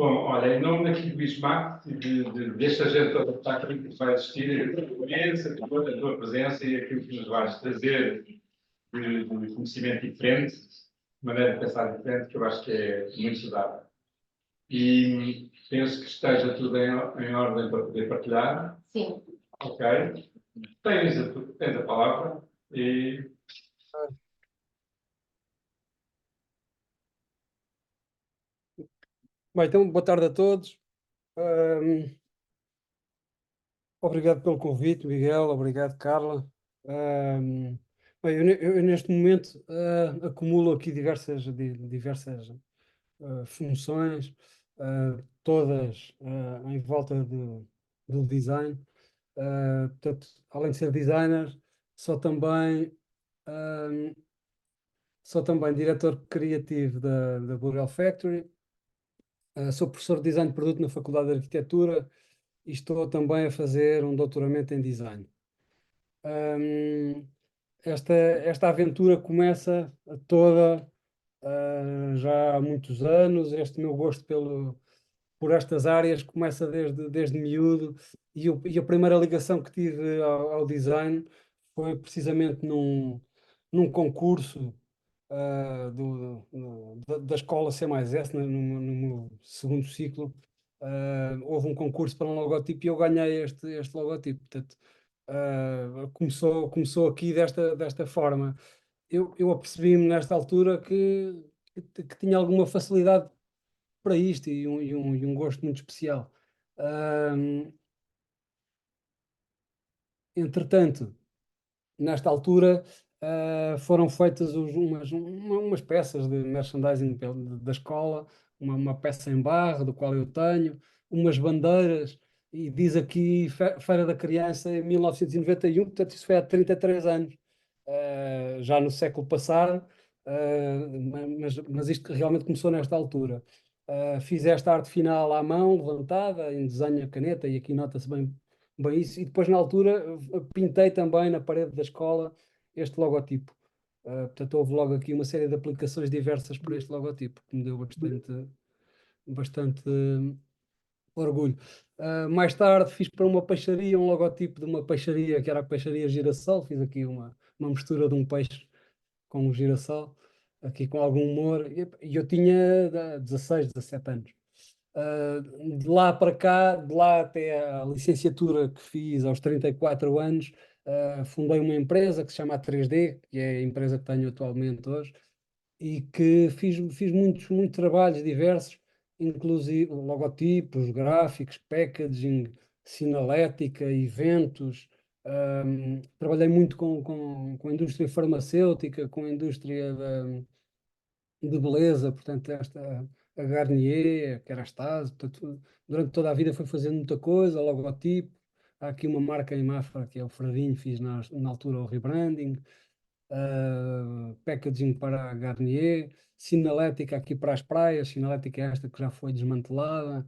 Bom, olha, em nome daqui do ISMAC e desta gente toda que está aqui, que vai assistir, a tua presença e aquilo que nos vais trazer de conhecimento diferente, de maneira de pensar diferente, que eu acho que é muito saudável. E penso que esteja tudo em ordem para poder partilhar. Sim. Ok. Tens a palavra e... Bem, então, boa tarde a todos. Obrigado pelo convite, Miguel. Obrigado, Carla. Bem, eu neste momento acumulo aqui diversas funções, todas em volta do design. Portanto, além de ser designer, sou também, sou também diretor criativo da Burrell Factory. Sou professor de design de produto na Faculdade de Arquitetura e estou também a fazer um doutoramento em design. Esta aventura começa toda já há muitos anos. Este meu gosto por estas áreas começa desde miúdo e a primeira ligação que tive ao design foi precisamente num concurso da escola C+S, no meu segundo ciclo. Houve um concurso para um logotipo e eu ganhei este logotipo. Portanto, começou aqui desta forma. Eu apercebi-me nesta altura que tinha alguma facilidade para isto e um gosto muito especial. Entretanto, nesta altura, foram feitas umas peças de merchandising da escola, uma peça em barro, do qual eu tenho, umas bandeiras, e diz aqui Feira da Criança em 1991, portanto isso foi há 33 anos, já no século passado, mas isto realmente começou nesta altura. Fiz esta arte final à mão, levantada, em desenho a caneta, e aqui nota-se bem isso, e depois na altura pintei também na parede da escola este logotipo. Portanto, houve logo aqui uma série de aplicações diversas para este logotipo, que me deu bastante orgulho. Mais tarde fiz para uma peixaria um logotipo de uma peixaria, que era a peixaria Girassol. Fiz aqui uma mistura de um peixe com um girassol, aqui com algum humor, e eu tinha 16, 17 anos. De lá para cá, de lá até a licenciatura que fiz aos 34 anos, fundei uma empresa que se chama A3D, que é a empresa que tenho atualmente hoje, e que fiz muitos trabalhos diversos, inclusive logotipos, gráficos, packaging, sinalética, eventos. Trabalhei muito com a indústria farmacêutica, com a indústria de beleza, portanto, a Garnier, a Kerastase, portanto, durante toda a vida foi fazendo muita coisa, logotipo. Há aqui uma marca em Mafra, que é o Fradinho, fiz na altura o rebranding, packaging para a Garnier, sinalética aqui para as praias, sinalética esta que já foi desmantelada,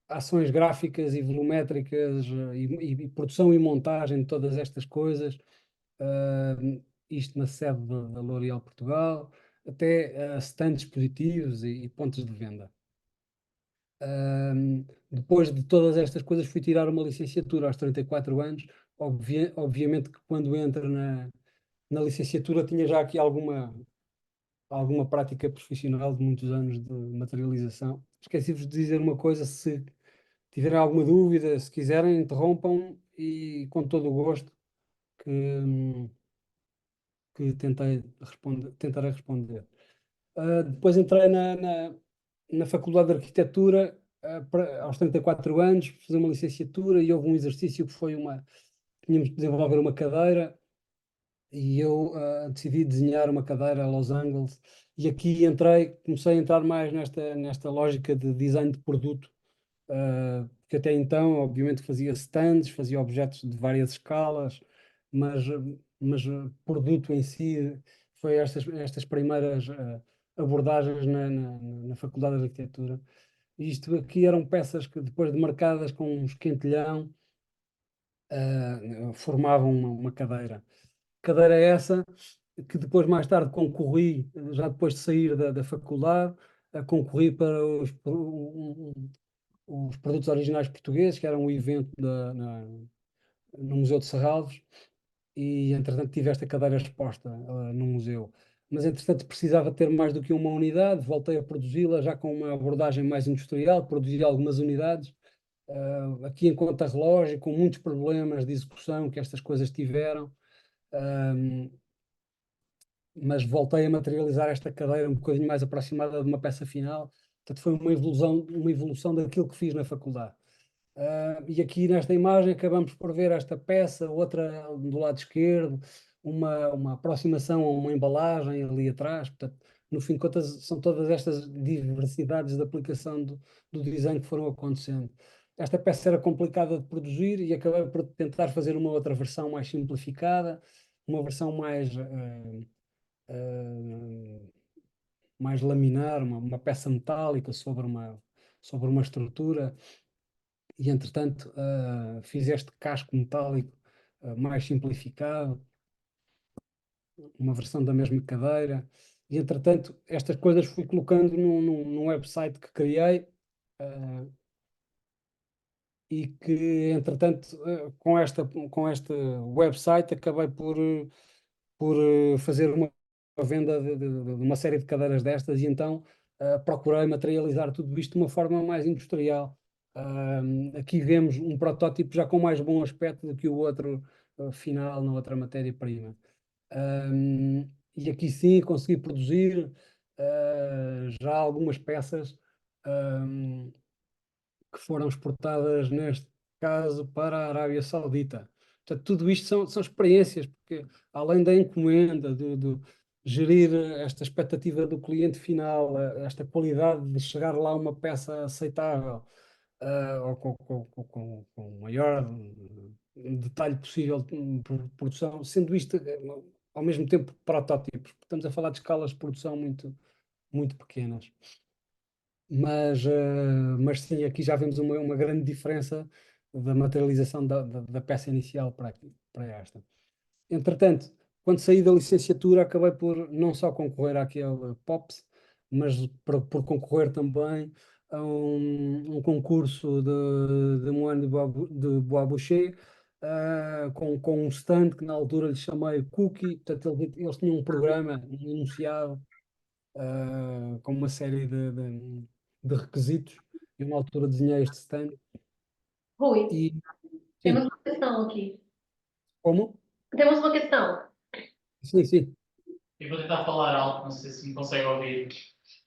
ações gráficas e volumétricas e produção e montagem de todas estas coisas, isto na sede da L'Oréal Portugal, até stands positivos e pontos de venda. Depois de todas estas coisas fui tirar uma licenciatura aos 34 anos. Obviamente que quando entro na licenciatura tinha já aqui alguma prática profissional de muitos anos de materialização. Esqueci-vos de dizer uma coisa: se tiverem alguma dúvida, se quiserem, interrompam e com todo o gosto que tentarei responder. Depois entrei na Faculdade de Arquitetura aos 34 anos, fiz uma licenciatura e houve um exercício que foi tínhamos de desenvolver uma cadeira e eu decidi desenhar uma cadeira a Los Angeles, e aqui comecei a entrar mais nesta lógica de design de produto, que até então obviamente fazia stands, fazia objetos de várias escalas, mas produto em si foi estas primeiras abordagens na Faculdade de Arquitetura. E isto aqui eram peças que depois de marcadas com um esquentilhão formavam uma cadeira. Cadeira essa que depois mais tarde concorri, já depois de sair da faculdade, concorri para os produtos originais portugueses, que era um evento no Museu de Serralves, e entretanto tive esta cadeira exposta no museu. Mas entretanto precisava ter mais do que uma unidade, voltei a produzi-la já com uma abordagem mais industrial, produzi algumas unidades, aqui em conta-relógio, com muitos problemas de execução que estas coisas tiveram, mas voltei a materializar esta cadeira um bocadinho mais aproximada de uma peça final. Portanto, foi uma evolução daquilo que fiz na faculdade. E aqui nesta imagem acabamos por ver esta peça, outra do lado esquerdo, uma aproximação a uma embalagem ali atrás. Portanto, no fim de contas, são todas estas diversidades de aplicação do design que foram acontecendo. Esta peça era complicada de produzir e acabei por tentar fazer uma outra versão mais simplificada, uma versão mais laminar, uma peça metálica sobre uma estrutura. E entretanto fiz este casco metálico mais simplificado, uma versão da mesma cadeira, e entretanto estas coisas fui colocando num website que criei, e que entretanto com este website acabei por fazer uma venda de uma série de cadeiras destas, e então procurei materializar tudo isto de uma forma mais industrial. Aqui vemos um protótipo já com mais bom aspecto do que o outro final na outra matéria-prima. E aqui sim consegui produzir já algumas peças que foram exportadas, neste caso, para a Arábia Saudita. Portanto, tudo isto são experiências, porque além da encomenda, de gerir esta expectativa do cliente final, esta qualidade de chegar lá uma peça aceitável, ou com o maior detalhe possível de produção, sendo isto ao mesmo tempo protótipos, porque estamos a falar de escalas de produção muito pequenas. Mas sim, aqui já vemos uma grande diferença da materialização da peça inicial para esta. Entretanto, quando saí da licenciatura, acabei por não só concorrer àquele POPs, mas por concorrer também a um concurso de Moine de Bois Boucher, com um stand que na altura lhe chamei Cookie. Portanto, eles tinham um programa anunciado com uma série de requisitos. Eu, na altura, desenhei este stand. Rui, E, temos sim, uma questão aqui. como? Temos uma questão. Sim, sim. Eu vou tentar falar alto, não sei se me consegue ouvir.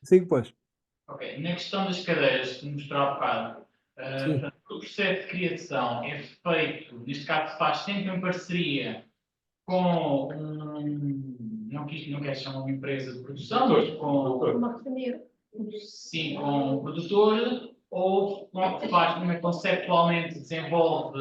Sim, pois. Ok. Na questão das cadeiras, que mostrou há bocado, Sim. portanto, o processo de criação é feito, neste caso, se faz sempre em parceria com não quero chamar uma empresa de produção, mas com, Uma questão. sim, com um produtor, ou faz, como conceptualmente desenvolve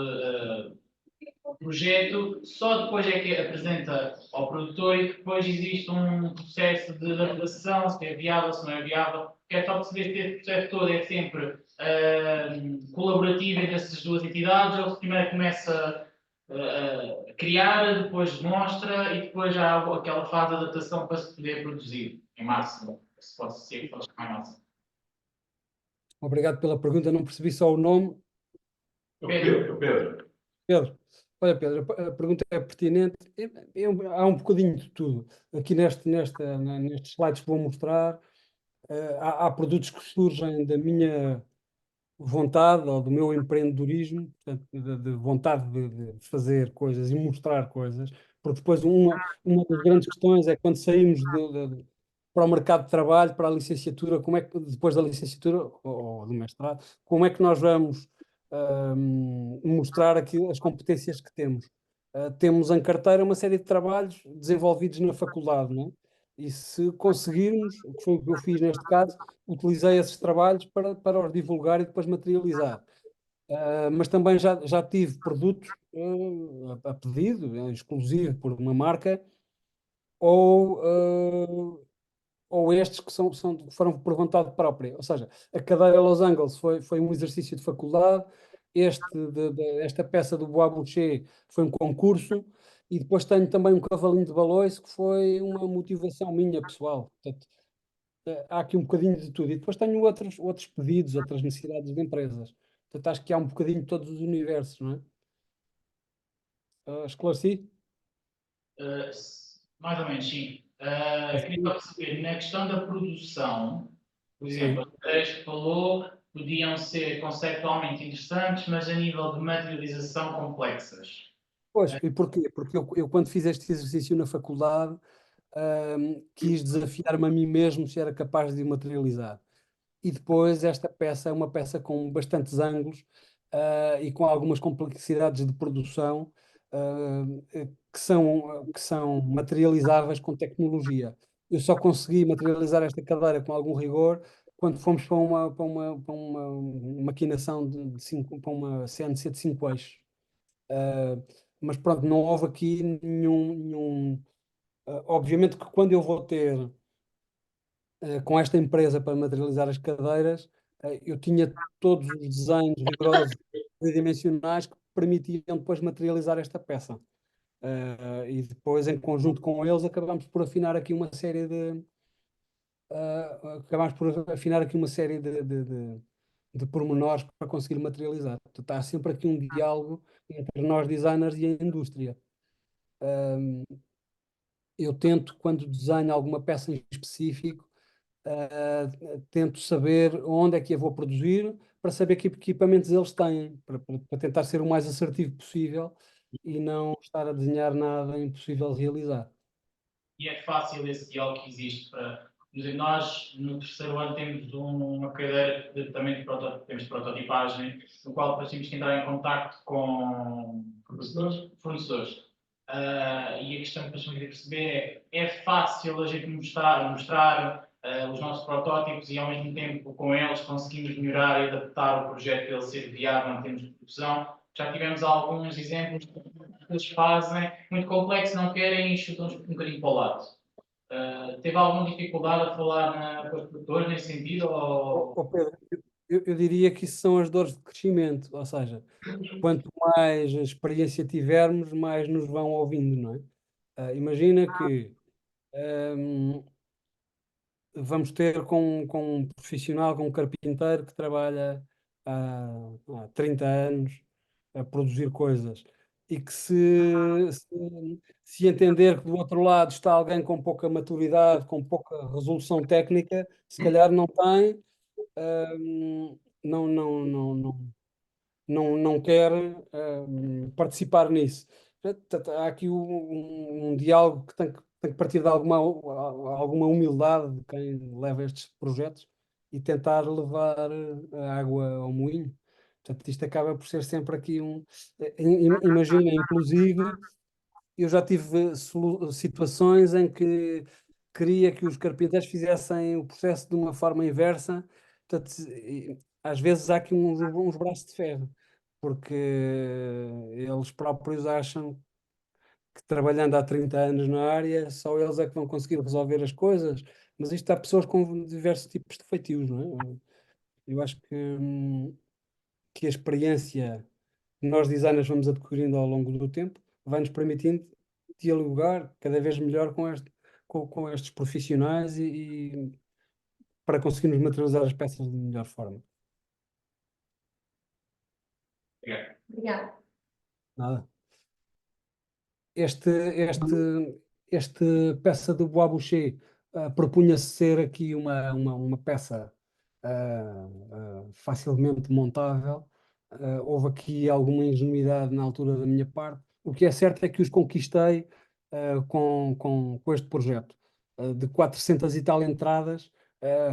o projeto, só depois é que apresenta ao produtor e que depois existe um processo de adaptação, se é viável, se não é viável. É só perceber se esse processo todo é sempre colaborativo entre essas duas entidades, ou se primeiro começa a criar, depois mostra e depois já há aquela fase de adaptação para se poder produzir, em máximo, se pode ser que pode chamar máximo. Obrigado pela pergunta. Não percebi só o nome. Pedro. Pedro. Olha, Pedro, a pergunta é pertinente. Há um bocadinho de tudo. Aqui nestes slides que vou mostrar, há produtos que surgem da minha vontade ou do meu empreendedorismo, portanto, de vontade de fazer coisas e mostrar coisas, porque depois uma das grandes questões é quando saímos para o mercado de trabalho, para a licenciatura, como é que depois da licenciatura ou do mestrado, como é que nós vamos mostrar aqui as competências que temos? Temos em carteira uma série de trabalhos desenvolvidos na faculdade, não é? E se conseguirmos, o que foi o que eu fiz neste caso, utilizei esses trabalhos para os divulgar e depois materializar. Mas também já tive produtos a pedido, exclusivo por uma marca, ou, ou estes que foram por vontade própria. Ou seja, a cadeira Los Angeles foi um exercício de faculdade, esta peça do Bois Boucher foi um concurso, e depois tenho também um cavalinho de Valois que foi uma motivação minha pessoal. Portanto, há aqui um bocadinho de tudo. E depois tenho outros pedidos, outras necessidades de empresas. Portanto, acho que há um bocadinho de todos os universos, não é? Esclareci? Mais ou menos, sim. Queria só perceber, na questão da produção, por Sim. exemplo, as ideias que falou podiam ser conceptualmente interessantes, mas a nível de materialização complexas. Pois, e porquê? Porque eu quando fiz este exercício na faculdade, quis desafiar-me a mim mesmo se era capaz de o materializar. E depois esta peça é uma peça com bastantes ângulos, e com algumas complexidades de produção, que são materializáveis com tecnologia. Eu só consegui materializar esta cadeira com algum rigor quando fomos para uma maquinação para uma CNC de 5 eixos. Uh, mas pronto, não houve aqui nenhum. Obviamente que quando eu vou ter com esta empresa para materializar as cadeiras, eu tinha todos os desenhos rigorosos tridimensionais que permitiam depois materializar esta peça. E depois, em conjunto com eles, acabámos por afinar aqui uma série de pormenores para conseguir materializar. Portanto, está sempre aqui um diálogo entre nós designers e a indústria. Eu tento, quando desenho alguma peça em específico, tento saber onde é que eu vou produzir para saber que equipamentos eles têm, para tentar ser o mais assertivo possível e não estar a desenhar nada impossível de realizar. E é fácil esse diálogo que existe para. Por exemplo, nós no terceiro ano temos uma cadeira também temos de prototipagem, no qual depois temos que entrar em contacto com fornecedores. E a questão que depois temos de perceber é fácil a gente mostrar os nossos protótipos e ao mesmo tempo com eles conseguimos melhorar e adaptar o projeto para ele ser viável em termos de produção. Já tivemos alguns exemplos que eles fazem muito complexo, não querem e chutam um bocadinho para o lado. Teve alguma dificuldade a falar com os produtores nesse sentido? Pedro, eu diria que isso são as dores de crescimento, ou seja, quanto mais experiência tivermos, mais nos vão ouvindo, não é? Imagina que vamos ter com um profissional, com um carpinteiro que trabalha há 30 anos a produzir coisas e que se entender que do outro lado está alguém com pouca maturidade, com pouca resolução técnica, se calhar não tem, não, não, não, não, não quer participar nisso. Portanto, há aqui um diálogo que tem que partir de alguma humildade de quem leva estes projetos e tentar levar a água ao moinho. Portanto, isto acaba por ser sempre aqui Imagina, inclusive, eu já tive situações em que queria que os carpinteiros fizessem o processo de uma forma inversa. Portanto, às vezes há aqui uns braços de ferro, porque eles próprios acham que trabalhando há 30 anos na área, só eles é que vão conseguir resolver as coisas. Mas isto há pessoas com diversos tipos de feitios, não é? Eu acho que a experiência que nós designers vamos adquirindo ao longo do tempo vai-nos permitindo dialogar cada vez melhor com estes profissionais e para conseguirmos materializar as peças de melhor forma. Obrigada. Nada. Este peça do Bois Boucher propunha-se ser aqui uma peça facilmente montável. Houve aqui alguma ingenuidade na altura da minha parte. O que é certo é que os conquistei com este projeto. De 400 e tal entradas,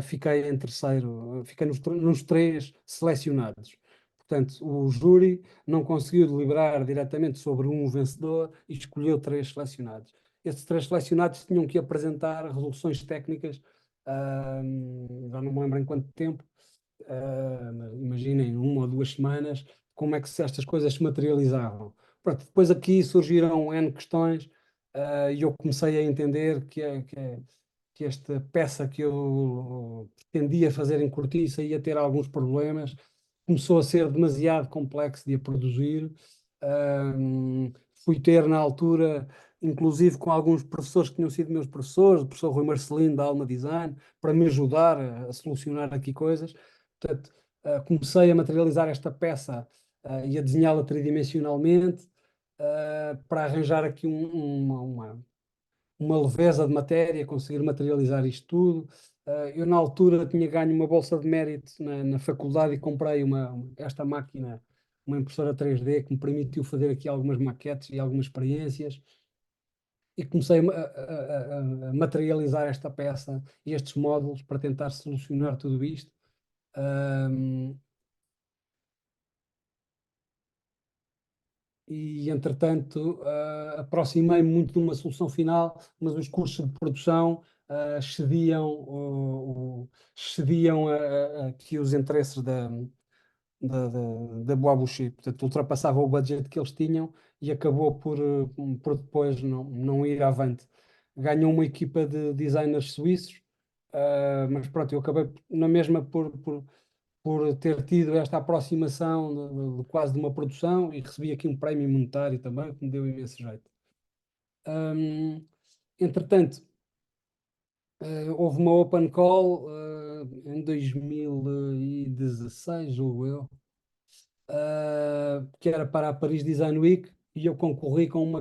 fiquei em terceiro, fiquei nos 3 selecionados. Portanto, o júri não conseguiu deliberar diretamente sobre um vencedor e escolheu 3 selecionados. Esses 3 selecionados tinham que apresentar resoluções técnicas, já não me lembro em quanto tempo, imaginem, 1 ou 2 semanas, como é que estas coisas se materializavam. Pronto, depois aqui surgiram N questões, e eu comecei a entender que esta peça que eu pretendia fazer em cortiça ia ter alguns problemas, começou a ser demasiado complexo de a produzir. Fui ter na altura inclusive com alguns professores que tinham sido meus professores, o professor Rui Marcelino da Alma Design, para me ajudar a solucionar aqui coisas. Portanto, comecei a materializar esta peça e a desenhá-la tridimensionalmente para arranjar aqui uma leveza de matéria, conseguir materializar isto tudo. Eu, na altura, tinha ganho uma bolsa de mérito na faculdade e comprei esta máquina, uma impressora 3D, que me permitiu fazer aqui algumas maquetes e algumas experiências. E comecei a materializar esta peça e estes módulos para tentar solucionar tudo isto. E, entretanto, aproximei-me muito de uma solução final, mas os custos de produção excediam aqui os interesses da Boabuchi. Portanto, ultrapassava o budget que eles tinham e acabou por depois não ir avante. Ganhou uma equipa de designers suíços, mas pronto, eu acabei na mesma por ter tido esta aproximação quase de uma produção e recebi aqui um prémio monetário também, que me deu imenso jeito. Entretanto, houve uma open call em 2016, julgo eu, que era para a Paris Design Week, e eu concorri com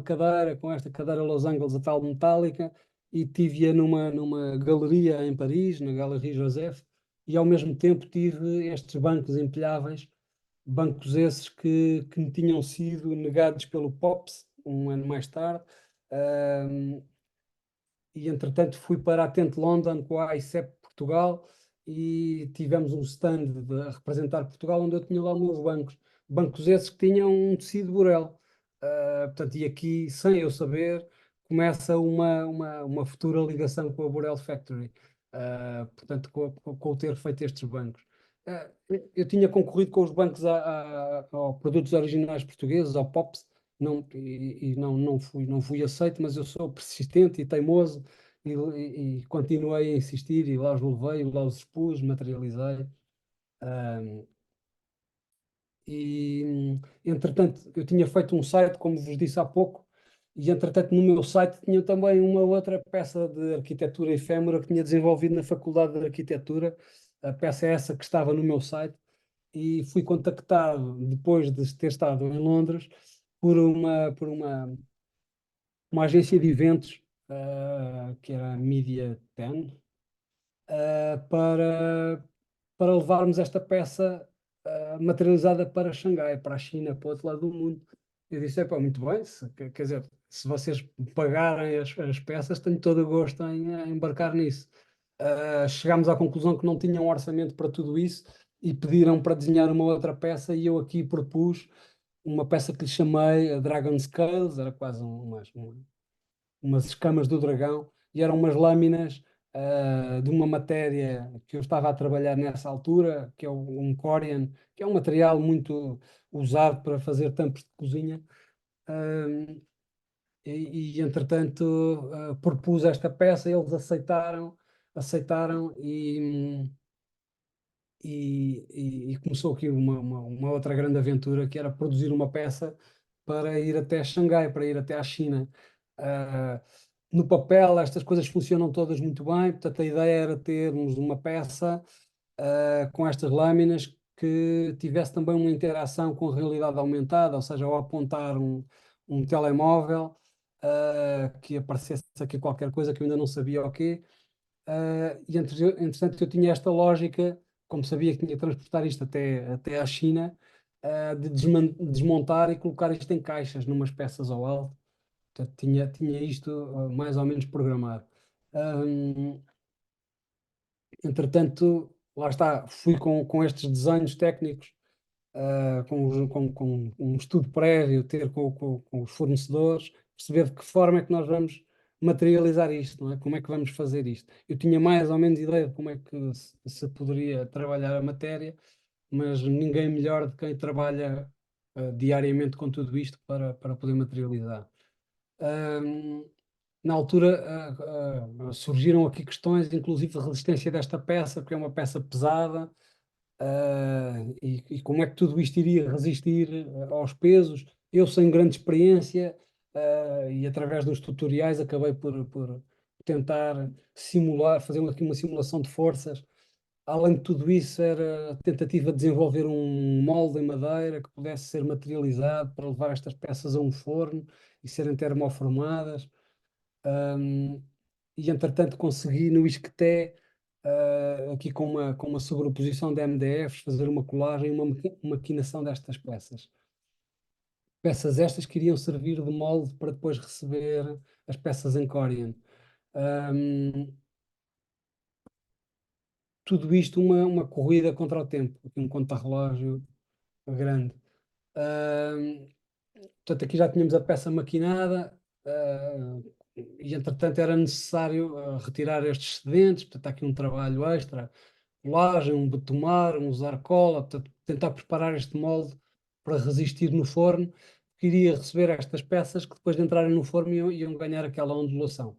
esta cadeira Los Angeles, a tal metálica, e tive-a numa galeria em Paris, na Galerie Joseph, e ao mesmo tempo tive estes bancos empilháveis, bancos esses que me tinham sido negados pelo POPS um ano mais tarde, e entretanto fui para a Tent London com a ICEP Portugal e tivemos um stand a representar Portugal onde eu tinha lá os meus bancos esses que tinham um tecido Burel. Portanto, e aqui, sem eu saber, começa uma futura ligação com a Burel Factory. Portanto, com o ter feito estes bancos. Eu tinha concorrido com os bancos aos produtos originais portugueses, ao POPs, não fui aceito, mas eu sou persistente e teimoso e continuei a insistir e lá os levei, lá os expus, materializei. Entretanto, eu tinha feito um site, como vos disse há pouco, e entretanto no meu site tinha também uma outra peça de arquitetura efêmera que tinha desenvolvido na Faculdade de Arquitetura. A peça é essa que estava no meu site e fui contactado, depois de ter estado em Londres, por uma agência de eventos, que era a Media 10, para levarmos esta peça materializada para Xangai, para a China, para o outro lado do mundo. Eu disse, muito bem, quer dizer, se vocês pagarem as peças, tenho todo o gosto em embarcar nisso. Chegámos à conclusão que não tinham orçamento para tudo isso e pediram para desenhar uma outra peça e eu aqui propus uma peça que lhe chamei a Dragon Scales, era quase umas escamas do dragão, e eram umas lâminas de uma matéria que eu estava a trabalhar nessa altura, que é um Corian, que é um material muito usado para fazer tampas de cozinha. Entretanto, propus esta peça, eles aceitaram e começou aqui uma outra grande aventura, que era produzir uma peça para ir até Xangai, para ir até à China. No papel, estas coisas funcionam todas muito bem, portanto, a ideia era termos uma peça com estas lâminas que tivesse também uma interação com a realidade aumentada, ou seja, ao apontar um telemóvel, que aparecesse aqui qualquer coisa que eu ainda não sabia o quê. Entretanto, eu tinha esta lógica, como sabia que tinha que transportar isto até à China, de desmontar e colocar isto em caixas, numas peças ao alto. Portanto, tinha isto mais ou menos programado. Entretanto, lá está, fui com estes desenhos técnicos, com um estudo prévio, ter com os fornecedores, perceber de que forma é que nós vamos materializar isto, não é? Como é que vamos fazer isto? Eu tinha mais ou menos ideia de como é que se poderia trabalhar a matéria, mas ninguém melhor de quem trabalha diariamente com tudo isto para poder materializar. Na altura surgiram aqui questões, inclusive de resistência desta peça, porque é uma peça pesada, e como é que tudo isto iria resistir aos pesos. Eu, sem grande experiência, e através dos tutoriais acabei por tentar simular, fazer aqui uma simulação de forças. Além de tudo isso, era a tentativa de desenvolver um molde em madeira que pudesse ser materializado para levar estas peças a um forno e serem termoformadas. Um, e entretanto consegui no Isqueté, aqui com uma sobreposição de MDFs, fazer uma colagem, uma maquinação destas peças. Peças estas que iriam servir de molde para depois receber as peças em Corian. Um, tudo isto uma corrida contra o tempo, aqui um contrarrelógio grande. Um, portanto, aqui já tínhamos a peça maquinada, e entretanto era necessário retirar estes excedentes, portanto, há aqui um trabalho extra, colagem, um betumar, um usar cola, portanto, tentar preparar este molde para resistir no forno, que iria receber estas peças que depois de entrarem no forno iam ganhar aquela ondulação.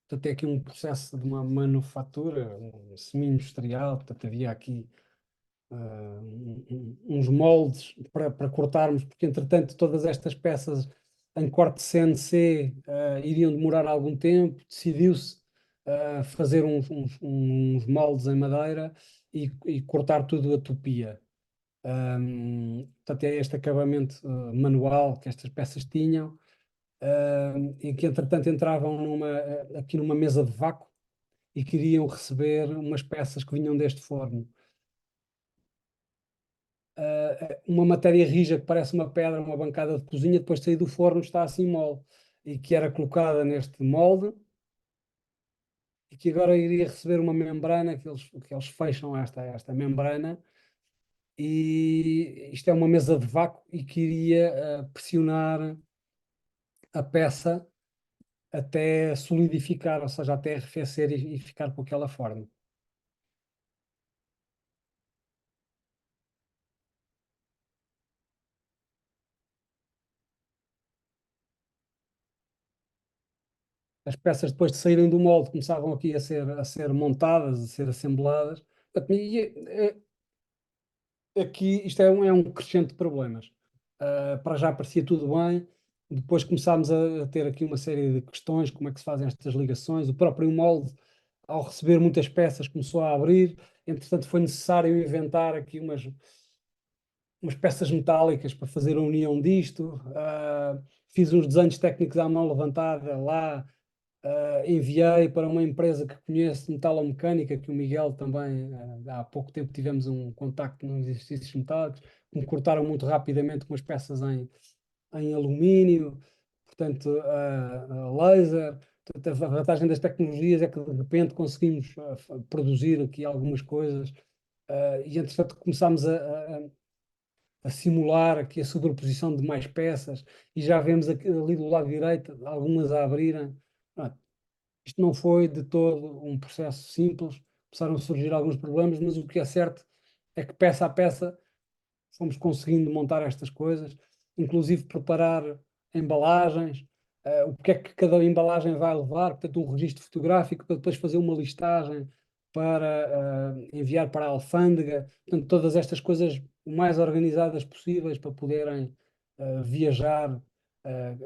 Portanto, é aqui um processo de uma manufatura semi-industrial, portanto, havia aqui uns moldes para cortarmos, porque entretanto todas estas peças em corte CNC iriam demorar algum tempo, decidiu-se fazer uns moldes em madeira e cortar tudo a tupia. Portanto, é este acabamento manual que estas peças tinham, e que entretanto entravam aqui numa mesa de vácuo e queriam receber umas peças que vinham deste forno. Uma matéria rija que parece uma pedra, uma bancada de cozinha, depois de sair do forno está assim mole, e que era colocada neste molde, e que agora iria receber uma membrana que eles fecham esta membrana, e isto é uma mesa de vácuo e que iria pressionar a peça até solidificar, ou seja, até arrefecer e ficar com aquela forma. As peças depois de saírem do molde começavam aqui a ser montadas, a ser assembladas. Aqui isto é um crescente de problemas. Para já parecia tudo bem, depois começámos a ter aqui uma série de questões, como é que se fazem estas ligações, o próprio molde, ao receber muitas peças, começou a abrir, entretanto foi necessário inventar aqui umas peças metálicas para fazer a união disto. Fiz uns desenhos técnicos à mão levantada lá, enviei para uma empresa que conheço de metalomecânica, que o Miguel também, há pouco tempo tivemos um contacto nos exercícios metálicos, que me cortaram muito rapidamente com as peças em alumínio, portanto, laser. Portanto, a vantagem das tecnologias é que de repente conseguimos produzir aqui algumas coisas, e entretanto começámos a simular aqui a sobreposição de mais peças, e já vemos aqui, ali do lado direito algumas a abrirem. Isto não foi de todo um processo simples, começaram a surgir alguns problemas, mas o que é certo é que peça a peça fomos conseguindo montar estas coisas, inclusive preparar embalagens, o que é que cada embalagem vai levar, portanto um registro fotográfico para depois fazer uma listagem para enviar para a alfândega, portanto todas estas coisas o mais organizadas possíveis para poderem viajar.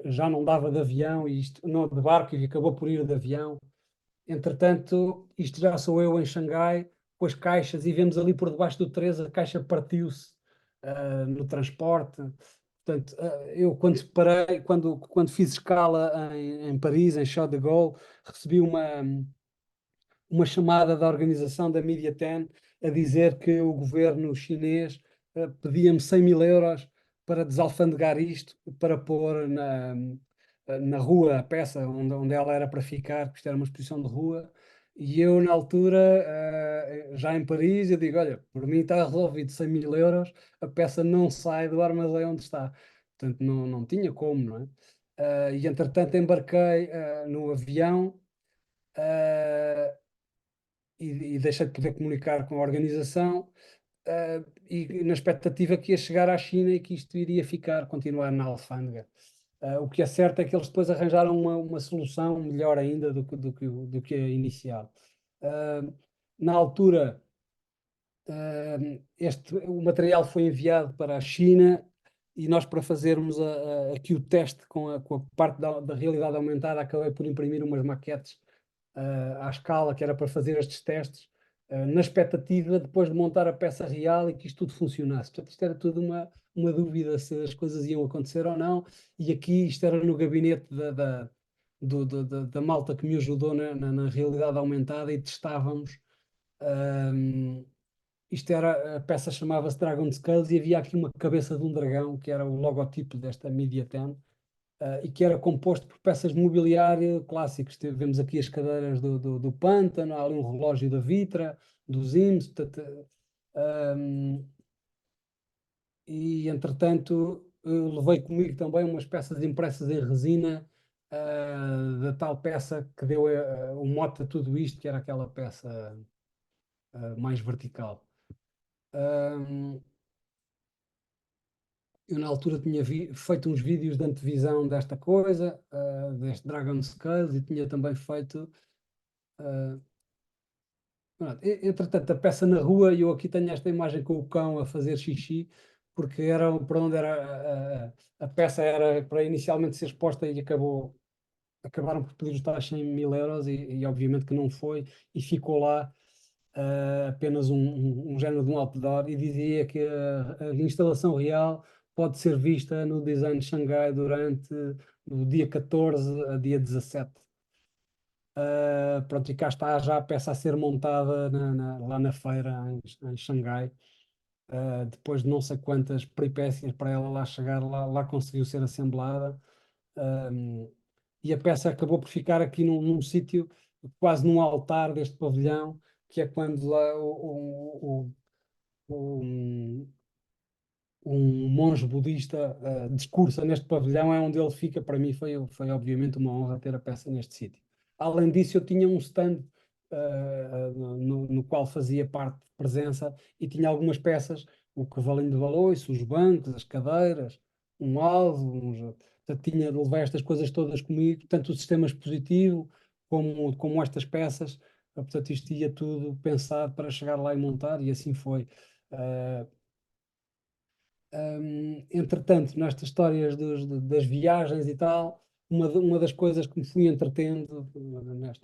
Já não dava de avião e isto não de barco e acabou por ir de avião. Entretanto, isto já sou eu em Xangai, com as caixas, e vemos ali por debaixo do 13 a caixa partiu-se no transporte. Portanto, eu quando fiz escala em Paris, em Charles de Gaulle, recebi uma chamada da organização da Mediaten a dizer que o governo chinês pedia-me 100 mil euros para desalfandegar isto, para pôr na rua a peça onde ela era para ficar, que isto era uma exposição de rua. E eu, na altura, já em Paris, eu digo, olha, por mim está resolvido 100 mil euros, a peça não sai do armazém onde está. Portanto, não tinha como, não é? E entretanto embarquei no avião, e deixei de poder comunicar com a organização, e na expectativa que ia chegar à China e que isto iria continuar na alfândega. O que é certo é que eles depois arranjaram uma solução melhor ainda do que a inicial. Na altura, o material foi enviado para a China e nós, para fazermos aqui o teste com a parte da realidade aumentada, acabei por imprimir umas maquetes à escala, que era para fazer estes testes, na expectativa depois de montar a peça real e que isto tudo funcionasse. Portanto, isto era tudo uma dúvida se as coisas iam acontecer ou não, e aqui isto era no gabinete da malta que me ajudou na realidade aumentada e testávamos. ahm, Isto era, a peça chamava-se Dragon Skulls e havia aqui uma cabeça de um dragão, que era o logotipo desta MediaTek, e que era composto por peças de mobiliário clássicos. Vemos aqui as cadeiras do Pântano, há ali um relógio da Vitra, dos IMS, portanto, e entretanto levei comigo também umas peças impressas em resina, da tal peça que deu o mote a tudo isto, que era aquela peça mais vertical. Eu na altura tinha feito uns vídeos de antevisão desta coisa, deste Dragon Scales, e tinha também feito. Pronto. Entretanto, a peça na rua, e eu aqui tenho esta imagem com o cão a fazer xixi, porque era para onde era a peça era para inicialmente ser exposta e acabaram por pedir os tais 100 mil euros e obviamente que não foi, e ficou lá apenas um género de um outdoor, e dizia que a instalação real pode ser vista no Design de Xangai durante o dia 14 a dia 17. Pronto, e cá está já a peça a ser montada lá na feira em Xangai. Depois de não sei quantas peripécias para ela lá chegar, lá conseguiu ser assemblada. E a peça acabou por ficar aqui num sítio, quase num altar deste pavilhão, que é quando lá o- um monge budista discursa neste pavilhão, é onde ele fica. Para mim foi obviamente uma honra ter a peça neste sítio. Além disso, eu tinha um stand no qual fazia parte de presença, e tinha algumas peças, o cavalinho de baloiço, os bancos, as cadeiras, um alvo, portanto, levei estas coisas todas comigo, tanto o sistema expositivo como estas peças. Portanto, isto ia tudo pensado para chegar lá e montar, e assim foi. Uh, Entretanto, nestas histórias das viagens e tal, uma das coisas que me fui entretendo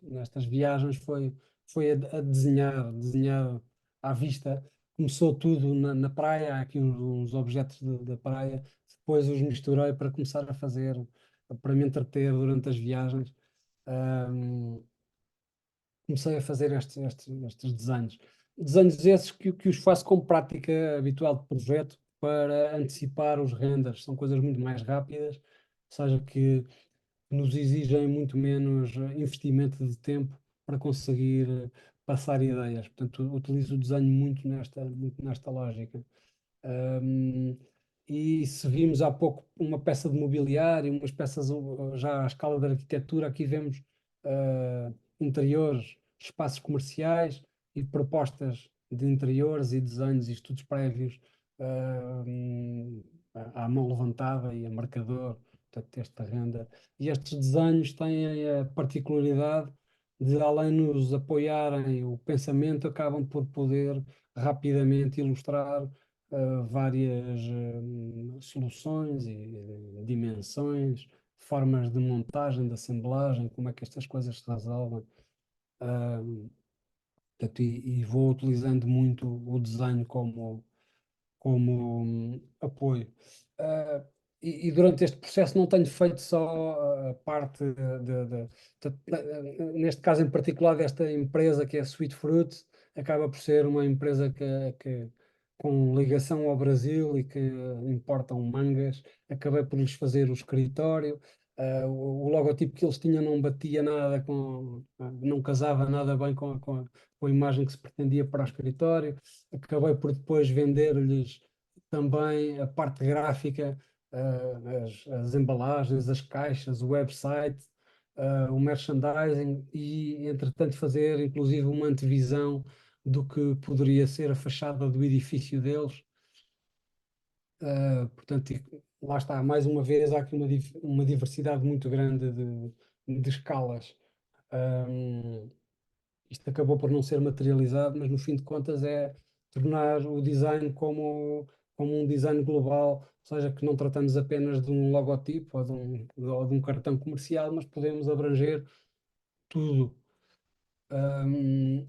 nestas viagens foi a desenhar à vista. Começou tudo na praia, há aqui uns objetos da praia, depois os misturei para começar a fazer, para me entreter durante as viagens. Ahm, Comecei a fazer estes desenhos. Desenhos esses que os faço como prática habitual de projeto para antecipar os renders. São coisas muito mais rápidas, ou seja, que nos exigem muito menos investimento de tempo para conseguir passar ideias. Portanto, utilizo o desenho muito nesta lógica. Um, e se vimos há pouco uma peça de mobiliário, umas peças já à escala da arquitetura, aqui vemos interiores, espaços comerciais e propostas de interiores e desenhos e estudos prévios à mão levantada e a marcador, portanto, esta renda. E estes desenhos têm a particularidade de, além de nos apoiarem o pensamento, acabam por poder rapidamente ilustrar várias soluções e dimensões, formas de montagem, de assemblagem, como é que estas coisas se resolvem. Portanto, e vou utilizando muito o desenho como apoio. Ah, e durante este processo não tenho feito só a parte neste caso em particular desta empresa que é a Sweet Fruit, acaba por ser uma empresa com ligação ao Brasil e que importam mangas. Acabei por lhes fazer o escritório. O logotipo que eles tinham não batia nada não casava nada bem com a imagem que se pretendia para o escritório. Acabei por depois vender-lhes também a parte gráfica, as embalagens, as caixas, o website, o merchandising, e entretanto fazer inclusive uma antevisão do que poderia ser a fachada do edifício deles. Portanto, lá está, mais uma vez, há aqui uma diversidade muito grande de escalas. Isto acabou por não ser materializado, mas no fim de contas tornar o design como um design global, ou seja, que não tratamos apenas de um logotipo ou de um cartão comercial, mas podemos abranger tudo. Hum,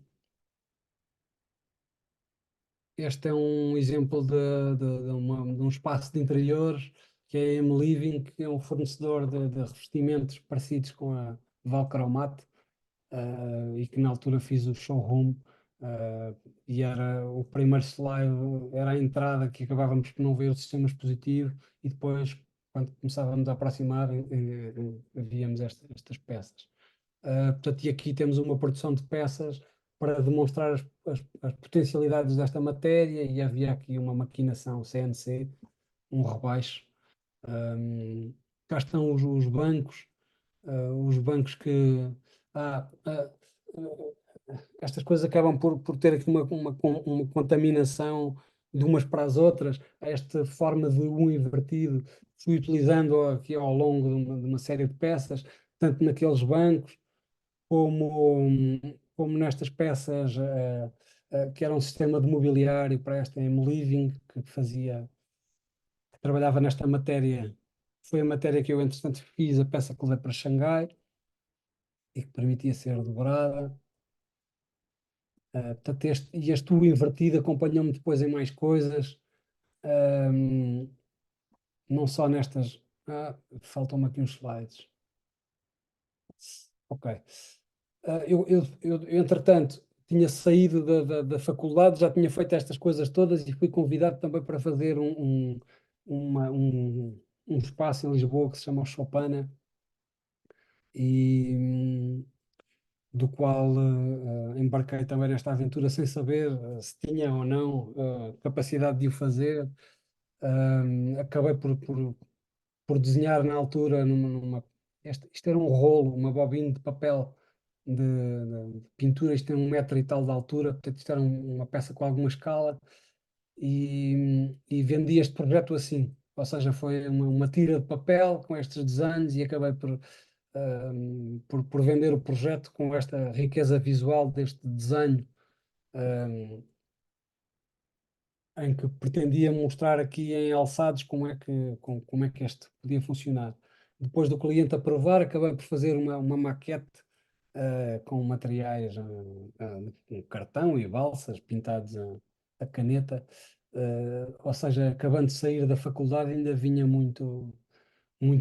Este é um exemplo de um espaço de interiores que é a M-Living, que é um fornecedor de revestimentos parecidos com a Valcromat, e que na altura fiz o showroom, e era o primeiro slide, era a entrada que acabávamos por não ver o sistema expositivo e depois, quando começávamos a aproximar, víamos estas peças. Portanto, e aqui temos uma produção de peças para demonstrar as potencialidades desta matéria, e havia aqui uma maquinação CNC, um rebaixo. Um, Cá estão os bancos que. Ah, ah, Estas coisas acabam por ter aqui uma contaminação de umas para as outras. Esta forma de invertido fui utilizando aqui ao longo de uma série de peças, tanto naqueles bancos como nestas peças, que era um sistema de mobiliário para esta M-Living, que trabalhava nesta matéria. Foi a matéria que eu, entretanto, fiz a peça que levei para Xangai e que permitia ser dobrada. Portanto, este tubo invertido acompanhou-me depois em mais coisas, ahm, não só nestas. Faltam-me aqui uns slides. Ok. Entretanto, tinha saído da faculdade, já tinha feito estas coisas todas e fui convidado também para fazer uma- um, um espaço em Lisboa que se chama o Chopana, e do qual embarquei também nesta aventura sem saber se tinha ou não capacidade de o fazer. Acabei por desenhar na altura isto era um rolo, uma bobina de papel de pintura. Isto tem 1 metro e tal de altura, portanto isto era uma peça com alguma escala, e vendi este projeto assim, ou seja, foi uma tira de papel com estes desenhos, e acabei por vender o projeto com esta riqueza visual deste desenho, um, em que pretendia mostrar aqui em alçados como é que este podia funcionar. Depois do cliente aprovar, acabei por fazer uma maquete, com materiais, com cartão e balsas pintados a caneta. Ou seja, acabando de sair da faculdade, ainda vinha muito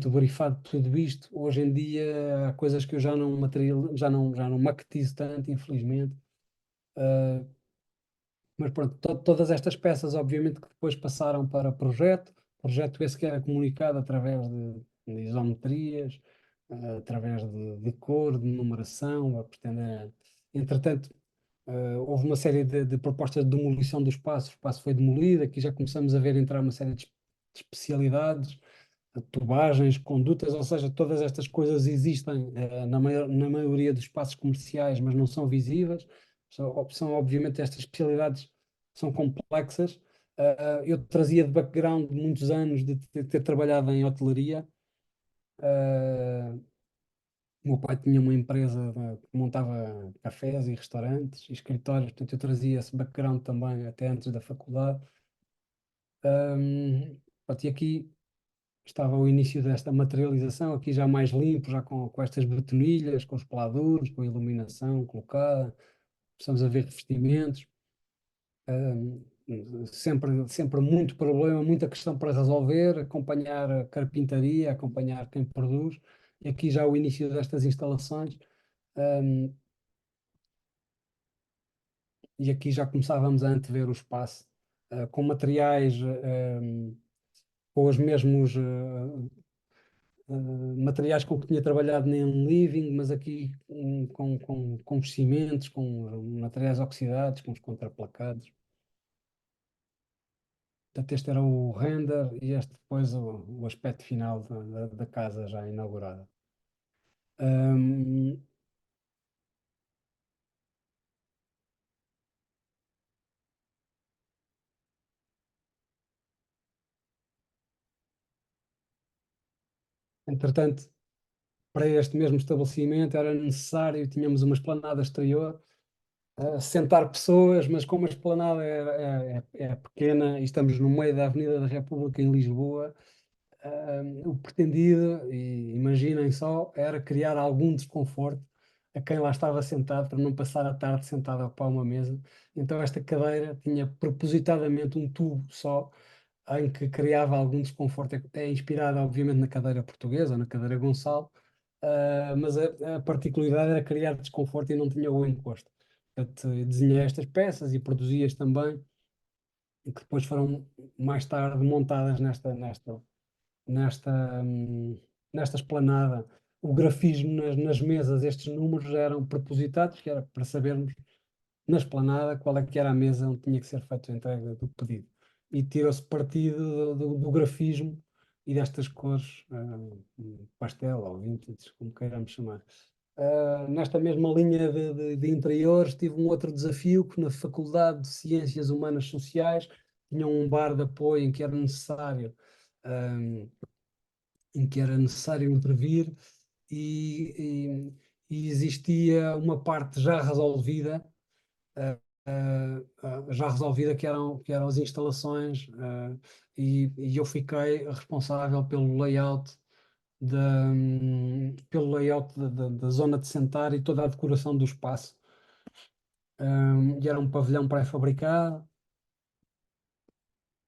borifado de tudo isto. Hoje em dia há coisas que eu já não maquetizo tanto, infelizmente. Uh, mas pronto, todas estas peças, obviamente, que depois passaram para projeto esse que era comunicado através de isometrias, através de cor, de numeração, a pretender. Entretanto, houve uma série de propostas de demolição do espaço, o espaço foi demolido, aqui já começamos a ver entrar uma série de especialidades, tubagens, condutas, ou seja, todas estas coisas existem na maioria dos espaços comerciais, mas não são visíveis. Obviamente, estas especialidades são complexas. Eu trazia de background de muitos anos de ter trabalhado em hotelaria. O meu pai tinha uma empresa que montava cafés e restaurantes e escritórios, portanto eu trazia esse background também até antes da faculdade. Pronto, e aqui estava o início desta materialização, aqui já mais limpo, já com estas betonilhas, com os peladores, com a iluminação colocada. Começamos a ver revestimentos, ahm, sempre muito problema, muita questão para resolver, acompanhar a carpintaria, acompanhar quem produz, e aqui já o início destas instalações. ahm, e aqui já começávamos a antever o espaço, com materiais, com os mesmos materiais com que tinha trabalhado em living, mas aqui com os cimentos, com materiais oxidados, com os contraplacados. Portanto, este era o render e este depois o aspecto final da casa já inaugurada. Hum, Entretanto, para este mesmo estabelecimento era necessário, tínhamos uma esplanada exterior, sentar pessoas, mas como a esplanada é pequena e estamos no meio da Avenida da República em Lisboa, o pretendido, e imaginem só, era criar algum desconforto a quem lá estava sentado para não passar a tarde sentado a ocupar uma mesa. Então esta cadeira tinha propositadamente um tubo só em que criava algum desconforto. É inspirada, obviamente, na cadeira portuguesa, na cadeira Gonçalo, mas a particularidade era criar desconforto e não tinha o encosto. Portanto, eu desenhei estas peças e produzi-as também, e que depois foram mais tarde montadas nesta, hum, nesta esplanada. O grafismo nas mesas, estes números eram propositados, que era para sabermos na esplanada qual é que era a mesa onde tinha que ser feita a entrega do pedido. E tirou-se partido do grafismo e destas cores, pastel ou vintage, como queiramos chamar. Nesta mesma linha de interiores, tive um outro desafio que na Faculdade de Ciências Humanas Sociais tinha um bar de apoio em que era necessário intervir e, e existia uma parte já resolvida que eram as instalações, e eu fiquei responsável pelo layout da zona de sentar e toda a decoração do espaço. E era um pavilhão pré-fabricado,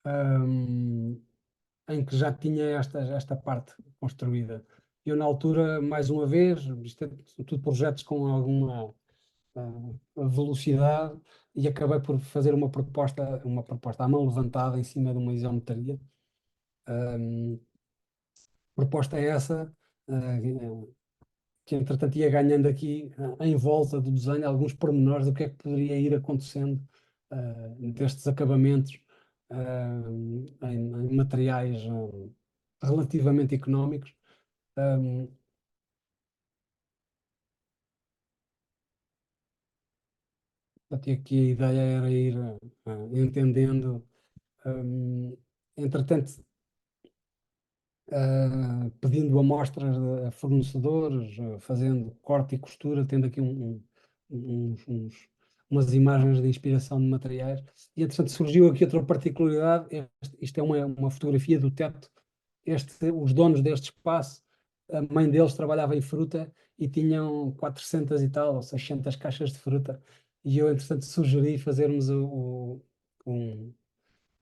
um, em que já tinha esta parte construída. Eu, na altura, mais uma vez, isto é tudo projetos com alguma velocidade, e acabei por fazer uma proposta à mão levantada em cima de uma isometria. Um, Proposta essa, que entretanto ia ganhando aqui em volta do desenho alguns pormenores do que é que poderia ir acontecendo destes acabamentos em materiais relativamente económicos. Um, Portanto, e aqui a ideia era ir entendendo. Entretanto, pedindo amostras a fornecedores, fazendo corte e costura, tendo aqui umas imagens de inspiração de materiais. E, entretanto, surgiu aqui outra particularidade. Isto é uma fotografia do teto. Os donos deste espaço, a mãe deles trabalhava em fruta e tinham 400 e tal, ou 600 caixas de fruta. E eu, entretanto, sugeri fazermos um,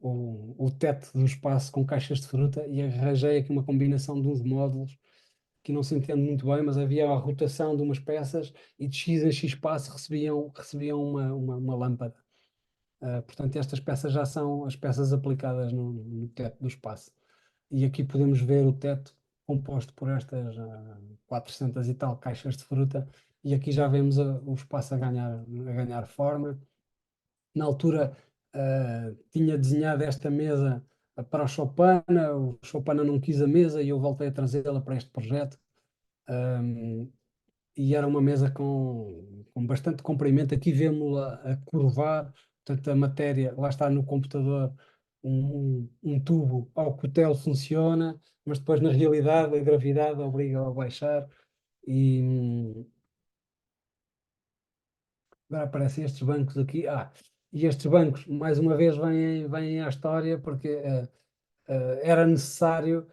o teto do espaço com caixas de fruta e arranjei aqui uma combinação de uns módulos que não se entende muito bem, mas havia a rotação de umas peças e de X em X espaço recebiam uma lâmpada. Portanto, estas peças já são as peças aplicadas no teto do espaço. E aqui podemos ver o teto composto por estas 400 e tal caixas de fruta, e aqui já vemos o espaço a ganhar forma. Na altura, tinha desenhado esta mesa para o Chopana não quis a mesa e eu voltei a trazê-la para este projeto. E era uma mesa com bastante comprimento. Aqui vemos-la a curvar, portanto, a matéria, lá está no computador, um tubo ao cutelo funciona, mas depois, na realidade, a gravidade obriga a baixar. E agora aparecem estes bancos aqui. E estes bancos, mais uma vez, vêm à história porque era necessário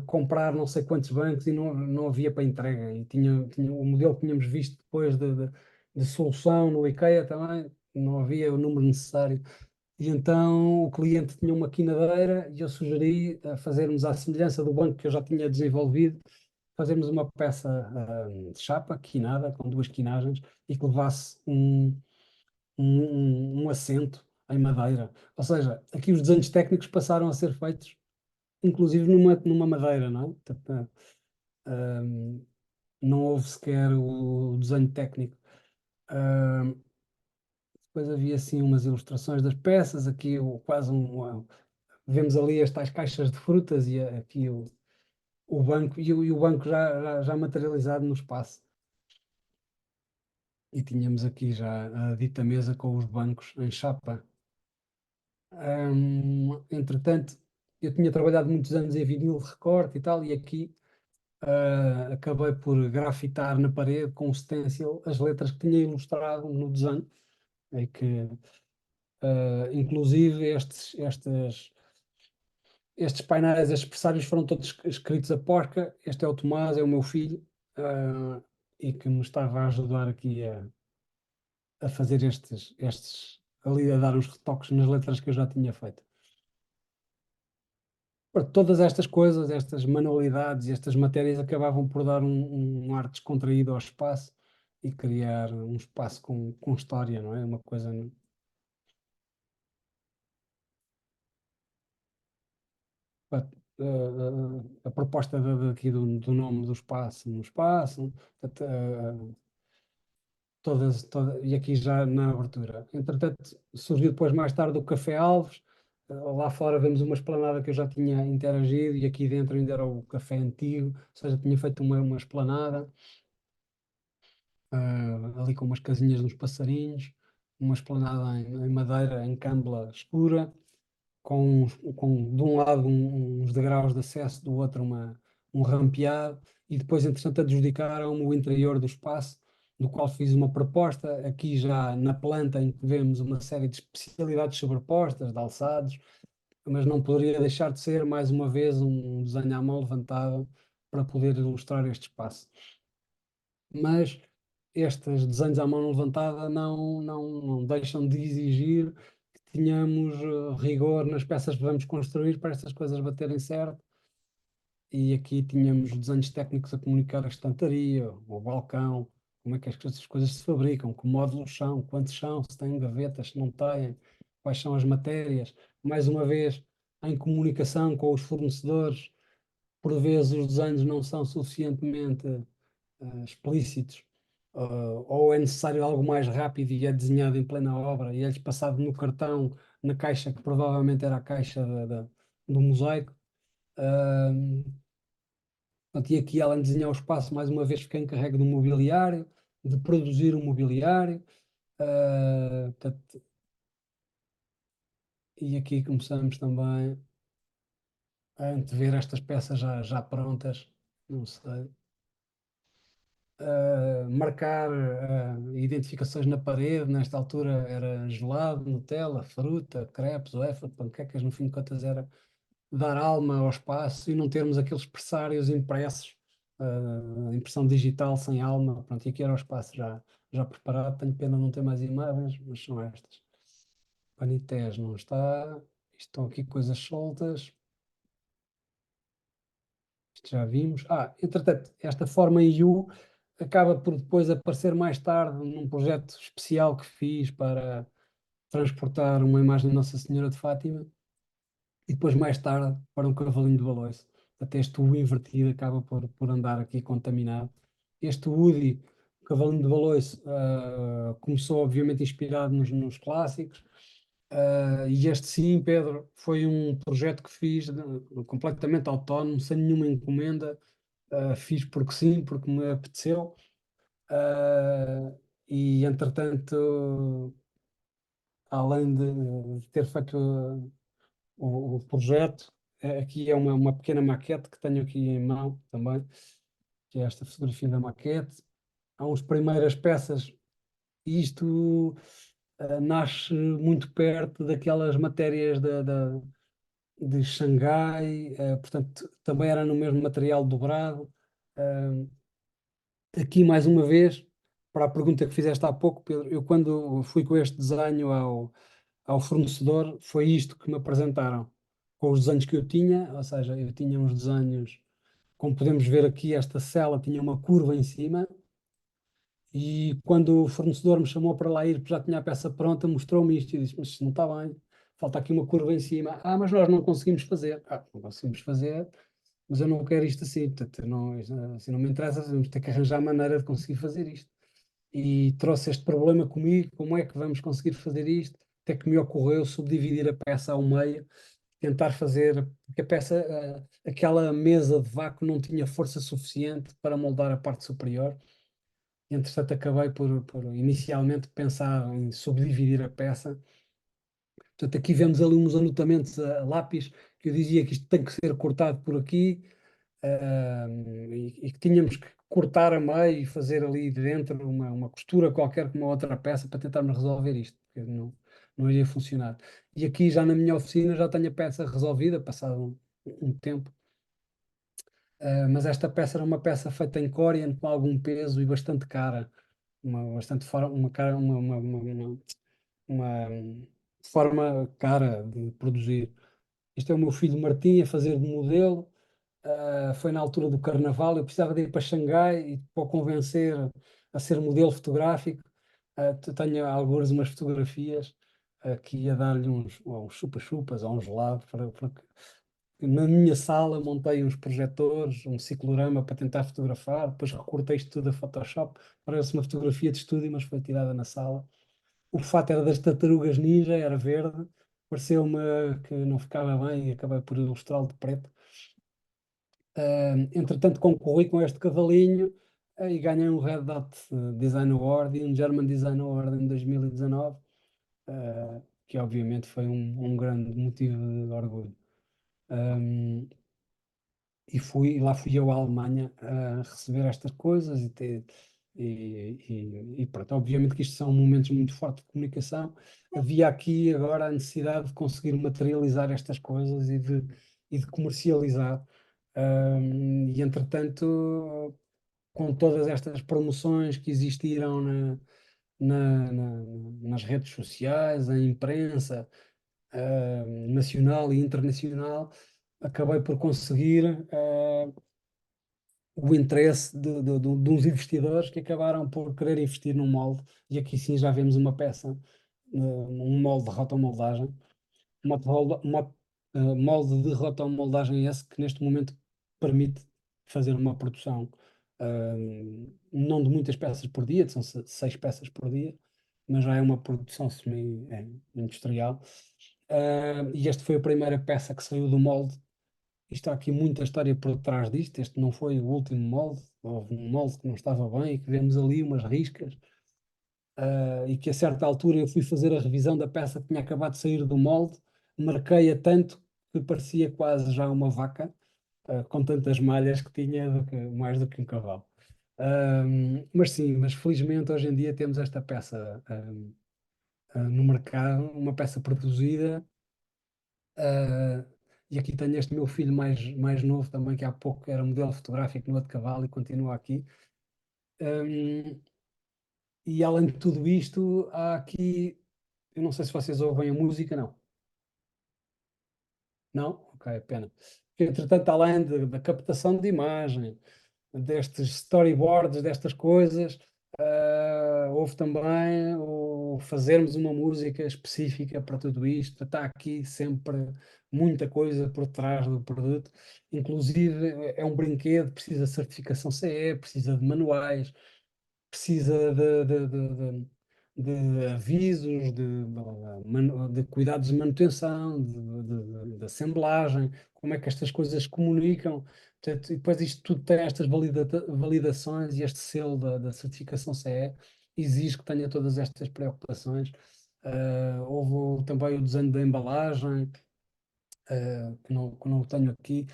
comprar não sei quantos bancos e não havia para entrega. E tinha o modelo que tínhamos visto depois de solução no IKEA também, não havia o número necessário. E então o cliente tinha uma quinadeira e eu sugeri fazermos à semelhança do banco que eu já tinha desenvolvido, fazermos uma peça de chapa, quinada, com duas quinagens, e que levasse um assento em madeira. Ou seja, aqui os desenhos técnicos passaram a ser feitos, inclusive numa madeira, não é? Portanto, não houve sequer o desenho técnico. Depois havia assim umas ilustrações das peças, aqui quase vemos ali as tais caixas de frutas e aqui o banco, e o banco já materializado no espaço. E tínhamos aqui já a dita mesa com os bancos em chapa. Entretanto, eu tinha trabalhado muitos anos em vinil de recorte e tal, e aqui acabei por grafitar na parede com o stencil as letras que tinha ilustrado no desenho, e que inclusive estes painéis, estes pressários foram todos escritos a porca. Este é o Tomás, é o meu filho, e que me estava a ajudar aqui a fazer ali a dar uns retoques nas letras que eu já tinha feito. Todas estas coisas, estas manualidades, estas matérias acabavam por dar um ar descontraído ao espaço e criar um espaço com história, não é? Uma coisa. Pá, a proposta aqui do nome do espaço no espaço, portanto, e aqui já na abertura. Entretanto, surgiu depois mais tarde o Café Alves. Lá fora vemos uma esplanada que eu já tinha interagido, e aqui dentro ainda era o café antigo, ou seja, tinha feito uma esplanada, ali com umas casinhas dos passarinhos, uma esplanada em madeira, em câmbala escura, com de um lado uns degraus de acesso, do outro um rampeado, e depois, entretanto, adjudicaram-me o interior do espaço, do qual fiz uma proposta, aqui já na planta, em que vemos uma série de especialidades sobrepostas, de alçados, mas não poderia deixar de ser, mais uma vez, um desenho à mão levantado para poder ilustrar este espaço. Mas estes desenhos à mão levantada não deixam de exigir que tenhamos rigor nas peças que vamos construir para estas coisas baterem certo. E aqui tínhamos desenhos técnicos a comunicar a estantaria, o balcão, como é que estas coisas se fabricam, que módulos são, quantos são, se têm gavetas, se não têm, quais são as matérias. Mais uma vez, em comunicação com os fornecedores, por vezes os desenhos não são suficientemente explícitos, ou é necessário algo mais rápido e é desenhado em plena obra e é-lhes passado no cartão, na caixa que provavelmente era a caixa do mosaico. Portanto, e aqui, além de desenhar o espaço, mais uma vez fiquei encarregue do mobiliário, de produzir o mobiliário. Portanto, e aqui começamos também a antever estas peças já prontas, não sei. Marcar identificações na parede, nesta altura era gelado, Nutella, fruta, crepes, waffle, panquecas, no fim de contas era dar alma ao espaço e não termos aqueles pressários impressos, impressão digital sem alma. Pronto, e aqui era o espaço já preparado. Tenho pena não ter mais imagens, mas são estas. Panités não está, estão aqui coisas soltas. Isto já vimos. Entretanto, esta forma em U acaba por depois aparecer mais tarde num projeto especial que fiz para transportar uma imagem de Nossa Senhora de Fátima, e depois mais tarde para um cavalinho de baloiço. Até este U invertido acaba por andar aqui contaminado. Este Woody, o cavalinho de baloiço, começou obviamente inspirado nos clássicos, e este sim, Pedro, foi um projeto que fiz completamente autónomo, sem nenhuma encomenda. Fiz porque sim, porque me apeteceu. E entretanto, além de ter feito o projeto, aqui é uma pequena maquete que tenho aqui em mão também, que é esta fotografia da maquete. Há uns primeiras peças, e isto nasce muito perto daquelas matérias de Xangai, portanto, também era no mesmo material dobrado. Aqui, mais uma vez, para a pergunta que fizeste há pouco, Pedro, eu quando fui com este desenho ao fornecedor, foi isto que me apresentaram, com os desenhos que eu tinha, ou seja, eu tinha uns desenhos, como podemos ver aqui, esta cela tinha uma curva em cima, e quando o fornecedor me chamou para lá ir, porque já tinha a peça pronta, mostrou-me isto e disse: mas isto não está bem, falta aqui uma curva em cima. Mas nós não conseguimos fazer. Não conseguimos fazer, mas eu não quero isto assim, portanto, assim não me interessa, vamos ter que arranjar maneira de conseguir fazer isto. E trouxe este problema comigo: como é que vamos conseguir fazer isto? Até que me ocorreu subdividir a peça ao meio, tentar fazer, porque a peça, aquela mesa de vácuo não tinha força suficiente para moldar a parte superior. Entretanto, acabei por inicialmente pensar em subdividir a peça. Portanto, aqui vemos ali uns anotamentos a lápis, que eu dizia que isto tem que ser cortado por aqui, e que tínhamos que cortar a meio e fazer ali dentro uma costura qualquer com uma outra peça para tentarmos resolver isto, porque não iria funcionar. E aqui já na minha oficina já tenho a peça resolvida, passado um tempo. Mas esta peça era uma peça feita em Corian com algum peso e bastante cara, uma forma cara de produzir. Isto é o meu filho Martim a fazer de modelo. Foi na altura do Carnaval, eu precisava de ir para Xangai e para o convencer a ser modelo fotográfico. Tenho algumas umas fotografias que ia dar-lhe uns chupa-chupas ou uns gelados na minha sala montei uns projetores, um ciclorama para tentar fotografar, depois recortei isto tudo a Photoshop, parece uma fotografia de estúdio, mas foi tirada na sala. O fato era das tartarugas ninja, era verde, pareceu-me que não ficava bem e acabei por ilustrá-lo de preto. Entretanto, concorri com este cavalinho e ganhei um Red Dot Design Award e um German Design Award em 2019, que obviamente foi um grande motivo de orgulho. E lá fui eu à Alemanha a receber estas coisas e pronto, obviamente que isto são momentos muito fortes de comunicação. Havia aqui agora a necessidade de conseguir materializar estas coisas e de comercializar. E entretanto, com todas estas promoções que existiram nas redes sociais, a imprensa, nacional e internacional, acabei por conseguir o interesse de uns investidores que acabaram por querer investir num molde, e aqui sim já vemos uma peça, um molde de rotomoldagem, molde de rotomoldagem esse que neste momento permite fazer uma produção não de muitas peças por dia, são 6 peças por dia, mas já é uma produção semi-industrial. E esta foi a primeira peça que saiu do molde. Isto há aqui muita história por trás disto. Este não foi o último molde, houve um molde que não estava bem e que vemos ali umas riscas. E que a certa altura eu fui fazer a revisão da peça que tinha acabado de sair do molde, marquei-a tanto que parecia quase já uma vaca, com tantas malhas que tinha, mais do que um cavalo. Mas sim, mas felizmente hoje em dia temos esta peça no mercado, uma peça produzida. E aqui tenho este meu filho mais novo também, que há pouco era modelo fotográfico no outro cavalo e continua aqui. E além de tudo isto, há aqui, eu não sei se vocês ouvem a música, não. Não? Ok, pena. Entretanto, além da captação de imagem, destes storyboards, destas coisas, houve também o fazermos uma música específica para tudo isto. Está aqui sempre muita coisa por trás do produto. Inclusive, é um brinquedo, precisa de certificação CE, precisa de manuais, precisa de avisos, de cuidados de manutenção, de assemblagem, como é que estas coisas se comunicam. Portanto, e depois isto tudo tem estas validações e este selo da certificação CE exige que tenha todas estas preocupações. Houve também o desenho da embalagem, que não tenho aqui.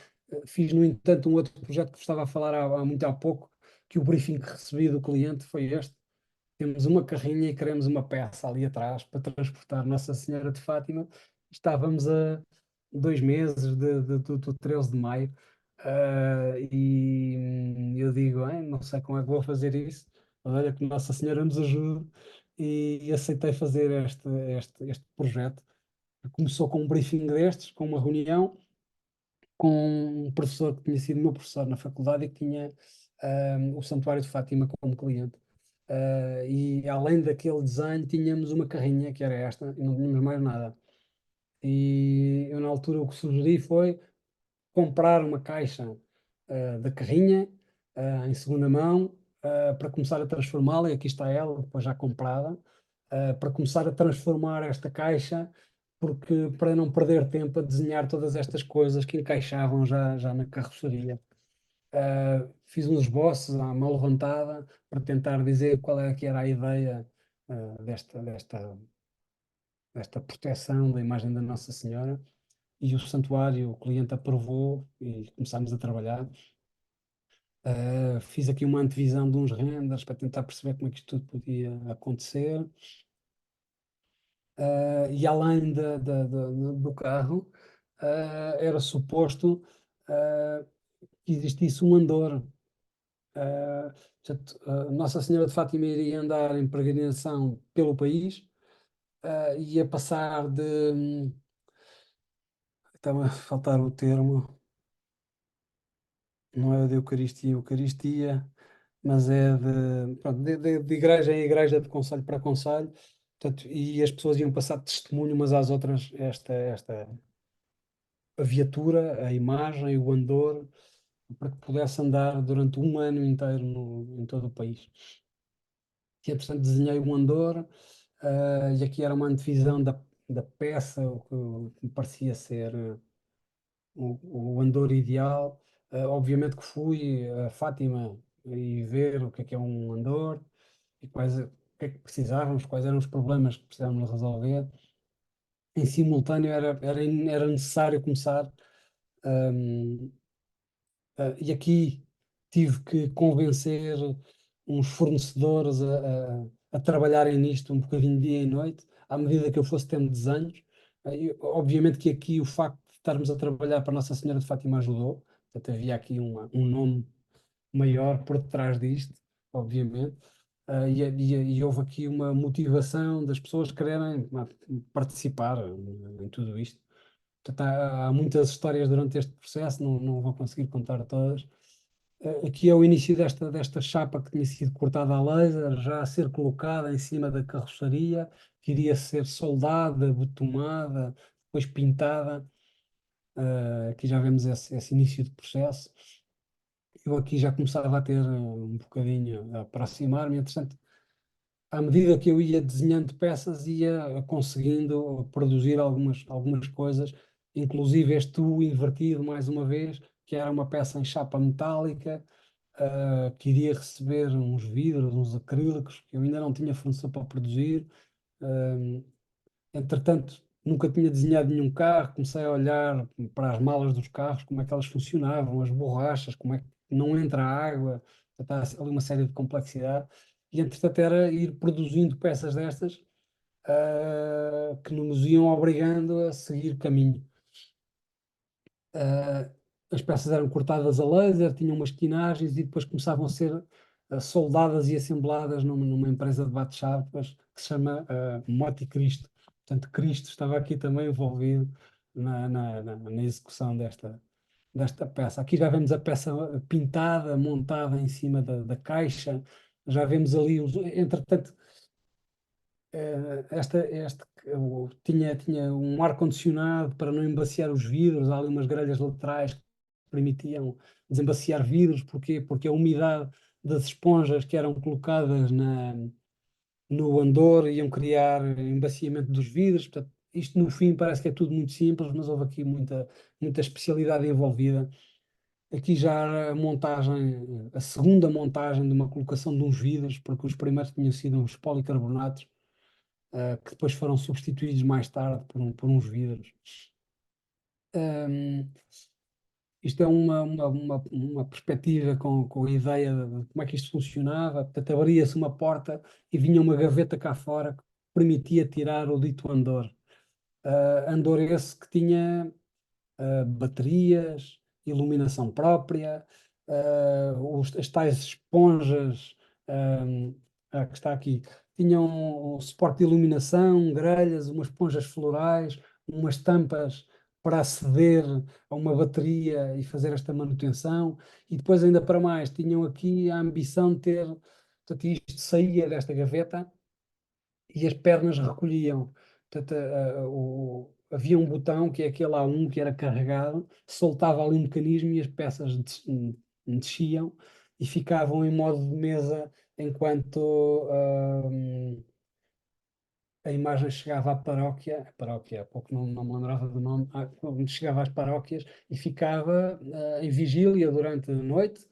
Fiz, no entanto, um outro projeto que vos estava a falar muito há pouco, que o briefing que recebi do cliente foi este. Temos uma carrinha e queremos uma peça ali atrás para transportar Nossa Senhora de Fátima. Estávamos a 2 meses do 13 de maio. E eu digo, não sei como é que vou fazer isso, mas olha que Nossa Senhora nos ajude. E aceitei fazer este projeto. Começou com um briefing destes, com uma reunião, com um professor que tinha sido meu professor na faculdade e que tinha o Santuário de Fátima como cliente. E além daquele desenho, tínhamos uma carrinha, que era esta, e não tínhamos mais nada. E eu, na altura, o que sugeri foi comprar uma caixa da carrinha em segunda mão para começar a transformá-la, e aqui está ela, depois já comprada, para começar a transformar esta caixa, porque para não perder tempo a desenhar todas estas coisas que encaixavam já na carroceria. Fiz uns esboços à mão levantada para tentar dizer qual é que era a ideia desta proteção da imagem da Nossa Senhora, e o santuário, o cliente aprovou e começámos a trabalhar. Fiz aqui uma antevisão de uns renders para tentar perceber como é que isto tudo podia acontecer. E além do carro, era suposto que existisse um andor. Portanto, Nossa Senhora de Fátima iria andar em peregrinação pelo país, ia passar de. Estava a faltar o termo, não é de Eucaristia, mas é pronto, de igreja em igreja, de conselho para conselho. Portanto, e as pessoas iam passar de testemunho umas às outras a viatura, a imagem, o andor, para que pudesse andar durante um ano inteiro em todo o país. E, portanto, desenhei um andor, e aqui era uma antevisão da peça, o que me parecia ser o andor ideal. Obviamente que fui a Fátima e ver o que é um andor e o que é que precisávamos, quais eram os problemas que precisávamos resolver. Em simultâneo era necessário começar. E aqui tive que convencer uns fornecedores a trabalharem nisto um bocadinho dia e noite, à medida que eu fosse tendo desenhos. Obviamente que aqui o facto de estarmos a trabalhar para Nossa Senhora de Fátima ajudou. Portanto, havia aqui um nome maior por detrás disto, obviamente. E houve aqui uma motivação das pessoas quererem participar em tudo isto. Portanto, há muitas histórias durante este processo, não vou conseguir contar todas. Aqui é o início desta chapa que tinha sido cortada a laser, já a ser colocada em cima da carroçaria, que iria ser soldada, betumada, depois pintada. Aqui já vemos esse início de processo. Eu aqui já começava a ter um bocadinho a aproximar-me, entretanto, à medida que eu ia desenhando peças, ia conseguindo produzir algumas coisas, inclusive este U invertido, mais uma vez, que era uma peça em chapa metálica, que iria receber uns vidros, uns acrílicos, que eu ainda não tinha fornecedor para produzir. Ah, Entretanto, nunca tinha desenhado nenhum carro, comecei a olhar para as malas dos carros, como é que elas funcionavam, as borrachas, como é que não entra água, está ali uma série de complexidade. E entretanto era ir produzindo peças destas, que nos iam obrigando a seguir caminho. Ah, as peças eram cortadas a laser, tinham umas quinagens e depois começavam a ser soldadas e assembladas numa empresa de bate-chapas que se chama Monte Cristo. Portanto, Cristo estava aqui também envolvido na execução desta peça. Aqui já vemos a peça pintada, montada em cima da caixa, já vemos ali, entretanto, tinha um ar-condicionado para não embaciar os vidros, há ali umas grelhas laterais que permitiam desembaciar vidros, porquê? Porque a umidade das esponjas que eram colocadas no andor iam criar embaciamento dos vidros. Portanto, isto no fim parece que é tudo muito simples, mas houve aqui muita especialidade envolvida. Aqui já a montagem, a segunda montagem de uma colocação de uns vidros, porque os primeiros tinham sido uns policarbonatos, que depois foram substituídos mais tarde por uns vidros. Um, Isto é uma perspectiva com a ideia de como é que isto funcionava. Portanto, abria-se uma porta e vinha uma gaveta cá fora que permitia tirar o dito andor. Andor esse que tinha baterias, iluminação própria, as tais esponjas, que está aqui, tinham um suporte de iluminação, grelhas, umas esponjas florais, umas tampas para aceder a uma bateria e fazer esta manutenção, e depois ainda para mais, tinham aqui a ambição de ter, portanto, isto saía desta gaveta e as pernas recolhiam. Portanto, havia um botão, que é aquele A1 que era carregado, soltava ali um mecanismo e as peças desciam e ficavam em modo de mesa enquanto a imagem chegava à paróquia, a paróquia, há pouco não me lembrava do nome, chegava às paróquias e ficava em vigília durante a noite,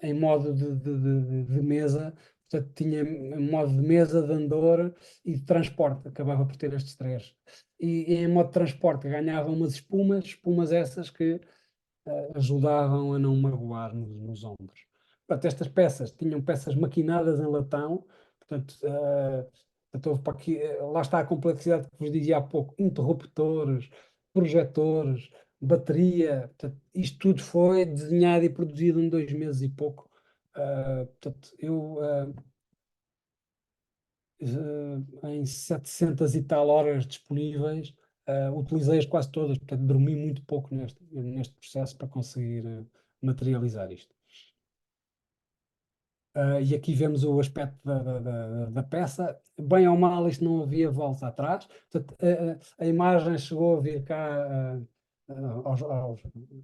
em modo de mesa. Portanto, tinha modo de mesa, de andor e de transporte, acabava por ter estes três. E em modo de transporte ganhava umas espumas essas que ajudavam a não magoar nos ombros. Portanto, estas peças tinham peças maquinadas em latão, portanto, houve para aqui, lá está a complexidade que vos dizia há pouco, interruptores, projetores, bateria, portanto, isto tudo foi desenhado e produzido em 2 meses e pouco. Portanto, eu em 700 e tal horas disponíveis, utilizei-as quase todas, portanto, dormi muito pouco neste processo para conseguir materializar isto. E aqui vemos o aspecto da peça. Bem ou mal, isto não havia volta atrás. Portanto, a imagem chegou a vir cá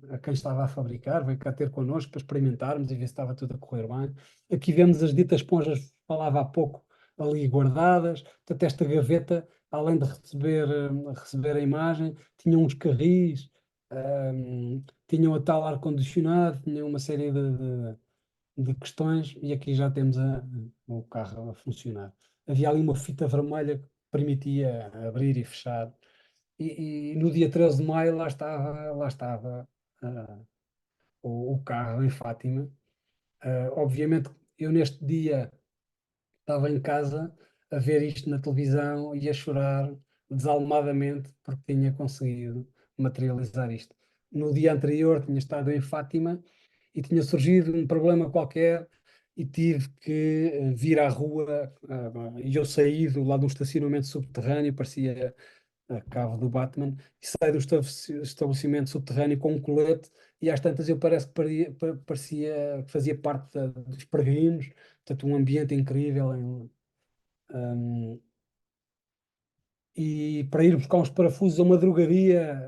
a quem estava a fabricar, veio cá ter connosco para experimentarmos e ver se estava tudo a correr bem. Aqui vemos as ditas esponjas que falava há pouco ali guardadas. Portanto, esta gaveta, além de receber a imagem, tinha uns carris, tinha o tal ar-condicionado, tinha uma série de questões, e aqui já temos o carro a funcionar. Havia ali uma fita vermelha que permitia abrir e fechar. E no dia 13 de maio lá estava o carro em Fátima. Obviamente, eu neste dia estava em casa a ver isto na televisão e a chorar desalmadamente porque tinha conseguido materializar isto. No dia anterior tinha estado em Fátima e tinha surgido um problema qualquer e tive que vir à rua, e eu saí do lado do estacionamento subterrâneo, parecia a cave do Batman, e saí do estabelecimento subterrâneo com um colete, e às tantas eu parece que parecia que fazia parte dos peregrinos, portanto um ambiente incrível. E para ir buscar uns parafusos a uma drogaria,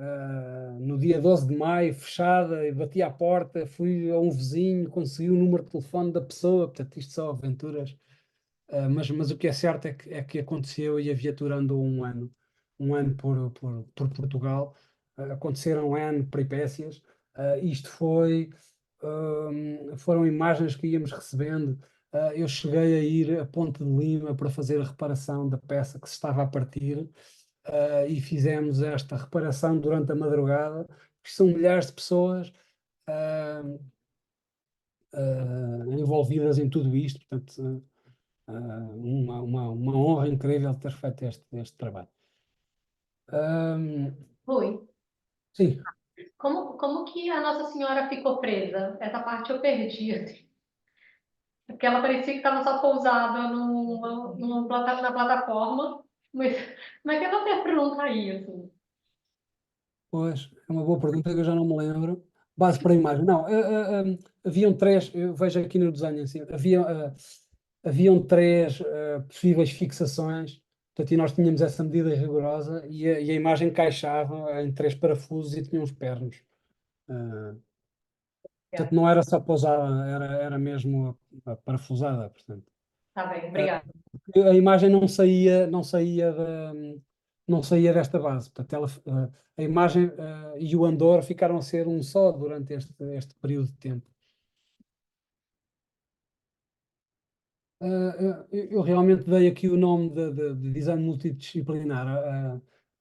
no dia 12 de maio, fechada, e bati à porta, fui a um vizinho, consegui o número de telefone da pessoa, portanto isto são aventuras. Mas o que é certo é que aconteceu e a viatura andou um ano por Portugal. Aconteceram N peripécias. Isto foram imagens que íamos recebendo. Eu cheguei a ir a Ponte de Lima para fazer a reparação da peça que se estava a partir, e fizemos esta reparação durante a madrugada, que são milhares de pessoas uh, envolvidas em tudo isto, portanto, uma honra incrível ter feito este trabalho. Rui, Sim, como que a Nossa Senhora ficou presa? Essa parte eu perdi, assim. Porque ela parecia que estava só pousada na plataforma. Mas como é que ela fez para não cair, assim? pois, é uma boa pergunta que eu já não me lembro. Base para a imagem. Não, haviam três, eu vejo aqui no desenho assim, haviam três possíveis fixações, portanto, e nós tínhamos essa medida rigorosa, e a imagem encaixava em três parafusos e tinha uns pernos. Ah, Portanto, não era só pousada, era mesmo a parafusada, portanto. Tá bem, Ah, obrigada. a imagem não saía desta base. Portanto, a imagem e o andor ficaram a ser um só durante este período de tempo. Eu realmente dei aqui o nome de design multidisciplinar a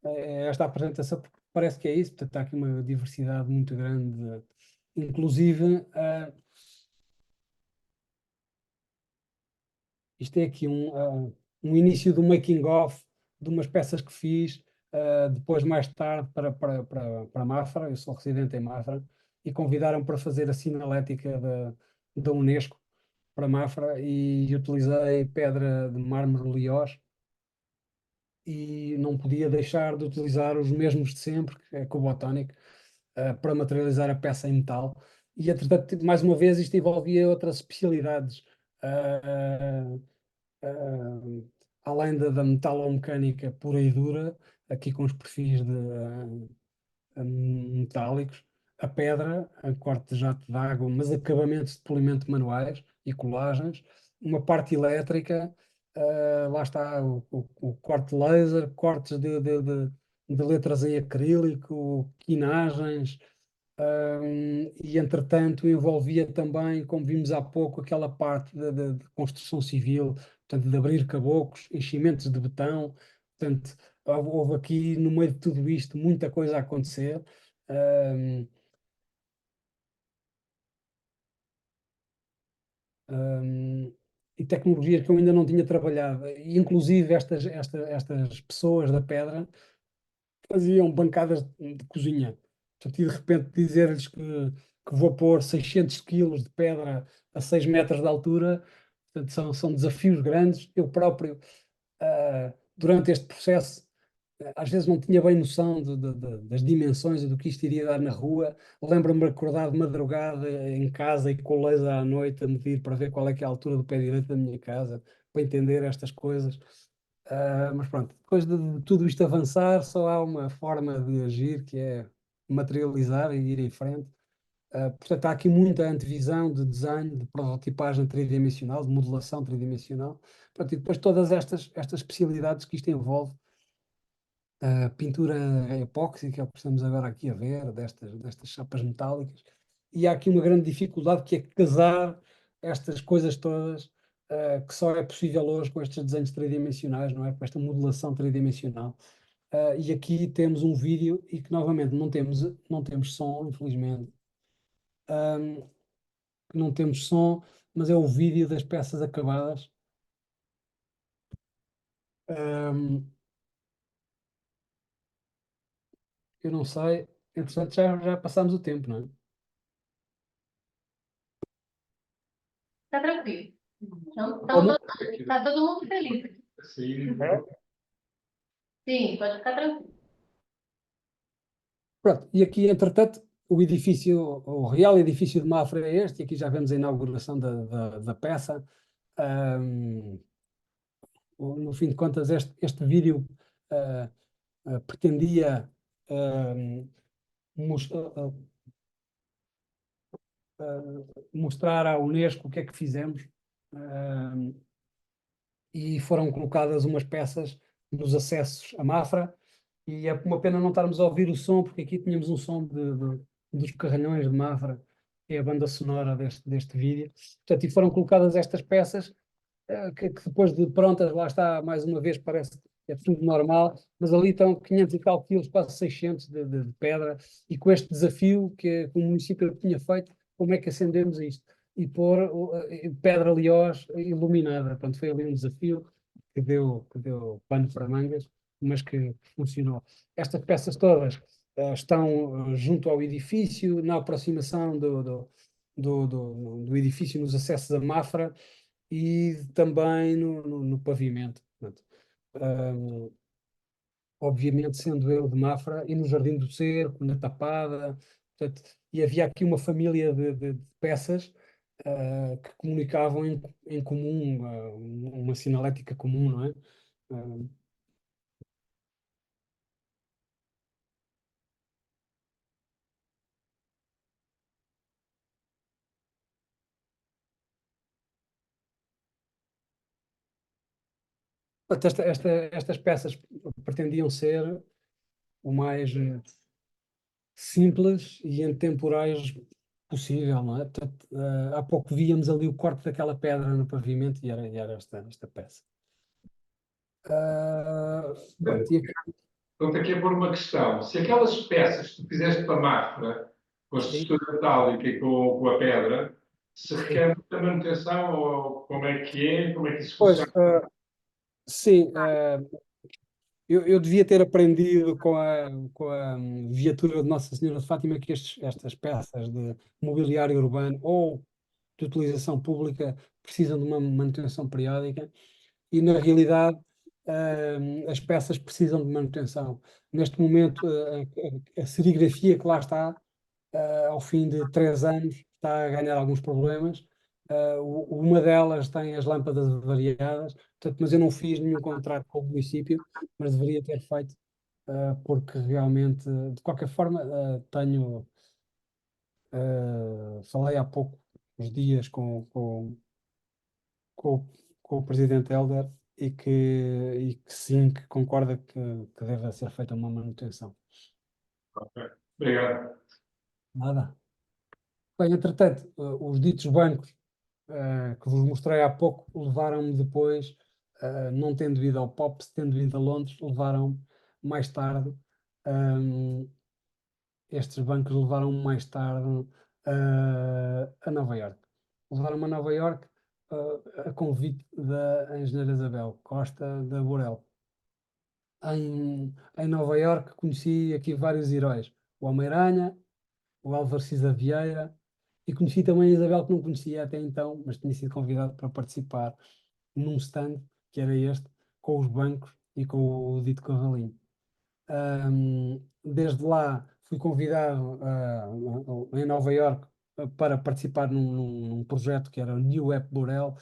esta apresentação, porque parece que é isso. Portanto, há aqui uma diversidade muito grande. Inclusive, isto é aqui um início do making of de umas peças que fiz depois, mais tarde, para Mafra. Eu sou residente em Mafra e convidaram para fazer a sinalética da Unesco para Mafra, e utilizei pedra de mármore Liós e não podia deixar de utilizar os mesmos de sempre, que é Cubotonic, para materializar a peça em metal. E, entretanto, mais uma vez, isto envolvia outras especialidades. Uh, Além da metalomecânica pura e dura, aqui com os perfis metálicos, a pedra, a corte de jato de água, mas acabamentos de polimento manuais e colagens, uma parte elétrica, lá está o corte laser, cortes de letras em acrílico, quinagens, e entretanto envolvia também, como vimos há pouco, aquela parte de construção civil, portanto, de abrir caboclos, enchimentos de betão. Portanto, houve aqui no meio de tudo isto muita coisa a acontecer. e tecnologias que eu ainda não tinha trabalhado. E, inclusive, estas pessoas da pedra faziam bancadas de cozinha. Portanto, e de repente dizer-lhes que vou pôr 600 quilos de pedra a 6 metros de altura, portanto, são desafios grandes. Eu próprio, durante este processo, às vezes não tinha bem noção das dimensões e do que isto iria dar na rua. Lembro-me de acordar de madrugada em casa e com laser à noite a medir para ver qual é que é a altura do pé direito da minha casa, para entender estas coisas. Mas pronto, depois de tudo isto avançar, só há uma forma de agir, que é materializar e ir em frente. Portanto, há aqui muita antevisão de desenho, de prototipagem tridimensional, de modelação tridimensional. Pronto, e depois todas estas especialidades que isto envolve. A pintura epóxica, é o que estamos agora aqui a ver, destas chapas metálicas. E há aqui uma grande dificuldade, que é casar estas coisas todas, que só é possível hoje com estes desenhos tridimensionais, não é? Com esta modelação tridimensional. E aqui temos um vídeo e que novamente não temos som, infelizmente. Não temos som, mas é o vídeo das peças acabadas. Ahm, eu não sei, entretanto já passámos o tempo, não é? Tá tranquilo. Então, Como? tá todo mundo feliz. Sim. Sim, pode ficar tranquilo. Pronto, e aqui, entretanto, o edifício, o real edifício de Mafra é este, e aqui já vemos a inauguração da peça. Ahm, no fim de contas, este vídeo pretendia ahm, mos- mostrar à Unesco o que é que fizemos, ahm, e foram colocadas umas peças nos acessos a Mafra, e é uma pena não estarmos a ouvir o som, porque aqui tínhamos um som dos Carralhões de Mafra, que é a banda sonora deste vídeo. Portanto, e foram colocadas estas peças, que depois de prontas, lá está, mais uma vez, parece que é tudo normal, mas ali estão 500 e tal quilos, quase 600 de pedra, e com este desafio que o município tinha feito, como é que acendemos isto? E pôr pedra aliós iluminada. Portanto, foi ali um desafio que deu pano para mangas, mas que funcionou. Estas peças todas estão junto ao edifício, na aproximação do edifício, nos acessos a Mafra, e também no pavimento. Portanto, hum, obviamente, sendo eu de Mafra, e no Jardim do Cerco, na Tapada, portanto, e havia aqui uma família de peças que comunicavam em comum, uma sinalética comum, não é? Ah, portanto, estas peças pretendiam ser o mais simples e intemporais possível, não é? Portanto, há pouco víamos ali o corte daquela pedra no pavimento, e era esta peça. Pronto, e aqui, Estou aqui a pôr uma questão. Se aquelas peças que tu fizeste para a Mafra, com a sim, estrutura metálica e com a pedra, se sim. requer muita manutenção, ou como é que isso Pois, funciona? sim, eu devia ter aprendido com a viatura de Nossa Senhora de Fátima que estas peças de mobiliário urbano ou de utilização pública precisam de uma manutenção periódica, e na realidade as peças precisam de manutenção. Neste momento, a serigrafia que lá está, ao fim de 3 anos, está a ganhar alguns problemas. Uma delas tem as lâmpadas variadas, portanto, mas eu não fiz nenhum contrato com o município, mas deveria ter feito, porque realmente, de qualquer forma, falei há pouco, uns dias, com, com o presidente Helder, e que sim, que concorda que deve ser feita uma manutenção. Ok. Obrigado. Nada. Bem, entretanto, os ditos bancos que vos mostrei há pouco levaram-me depois, não tendo ido ao POPs, tendo ido a Londres, levaram-me mais tarde, um, estes bancos levaram-me mais tarde a Nova Iorque. Levaram-me a Nova Iorque a convite da engenheira Isabel Costa da Borel. Em Nova Iorque conheci aqui vários heróis, o Homem-Aranha, o Álvaro Cisa Vieira, e conheci também a Isabel, que não conhecia até então, mas tinha sido convidado para participar num stand, que era este, com os bancos e com o Dito Cavalinho. Desde lá fui convidado em Nova Iorque para participar num projeto que era o New App Borel,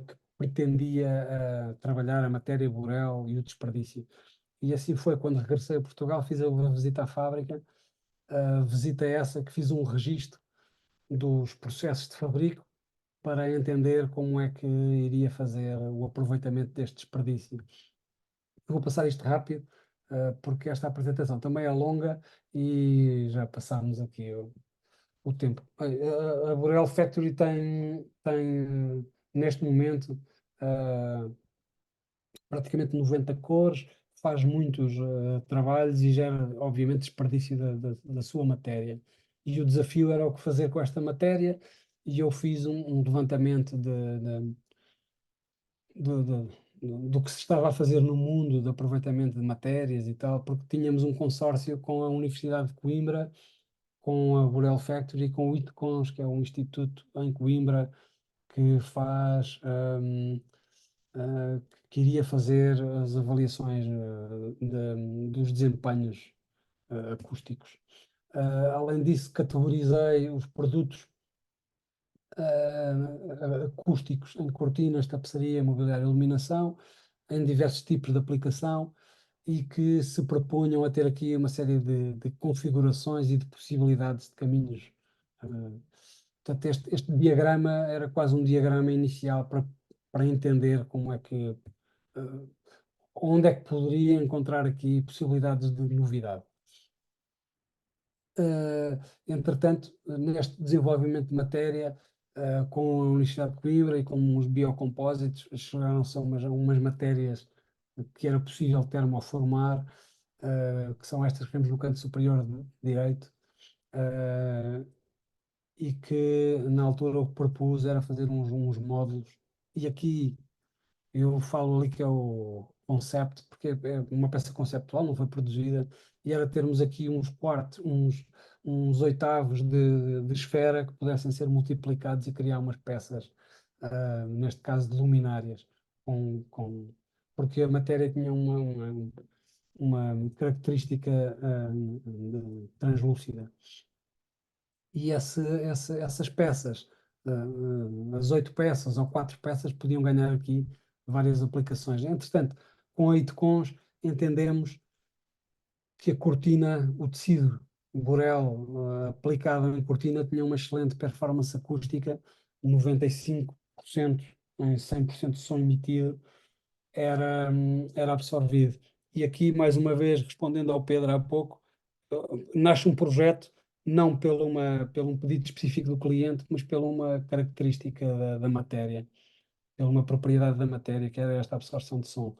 que pretendia trabalhar a matéria Borel e o desperdício. E assim foi, quando regressei a Portugal, fiz a visita à fábrica, visita essa que fiz um registro dos processos de fabrico para entender como é que iria fazer o aproveitamento deste desperdício. Vou passar isto rápido, porque esta apresentação também é longa e já passámos aqui o tempo. A Borel Factory tem neste momento, praticamente 90 cores, faz muitos trabalhos e gera, obviamente, desperdício da sua matéria. E o desafio era o que fazer com esta matéria, e eu fiz um levantamento do, do, do que se estava a fazer no mundo de aproveitamento de matérias e tal, porque tínhamos um consórcio com a Universidade de Coimbra, com a Borel Factory, com o ITCONS, que é um instituto em Coimbra que faz, que iria fazer as avaliações dos desempenhos acústicos. Além disso, categorizei os produtos acústicos em cortinas, tapeçaria, mobiliário e iluminação, em diversos tipos de aplicação e que se propunham a ter aqui uma série de configurações e de possibilidades de caminhos. Portanto, este diagrama era quase um diagrama inicial para entender como é que, onde é que poderia encontrar aqui possibilidades de novidade. Entretanto, neste desenvolvimento de matéria, com a Universidade de Coimbra e com os biocompósitos, chegaram-se a umas matérias que era possível termoformar, que são estas que vemos no canto superior direito, e que na altura o que propus era fazer uns módulos. E aqui eu falo ali que é o concept, porque é uma peça conceptual, não foi produzida, e era termos aqui uns quartos, uns oitavos de esfera que pudessem ser multiplicados e criar umas peças, neste caso de luminárias, porque a matéria tinha uma característica translúcida. E essas peças, as 8 peças ou 4 peças, podiam ganhar aqui várias aplicações. Entretanto, com a Itcons, entendemos que a cortina, o tecido Borel aplicado em cortina, tinha uma excelente performance acústica, 95% em 100% de som emitido era absorvido. E aqui, mais uma vez, respondendo ao Pedro há pouco, nasce um projeto não pelo um pedido específico do cliente, mas pela uma característica da matéria, pela uma propriedade da matéria, que era esta absorção de som.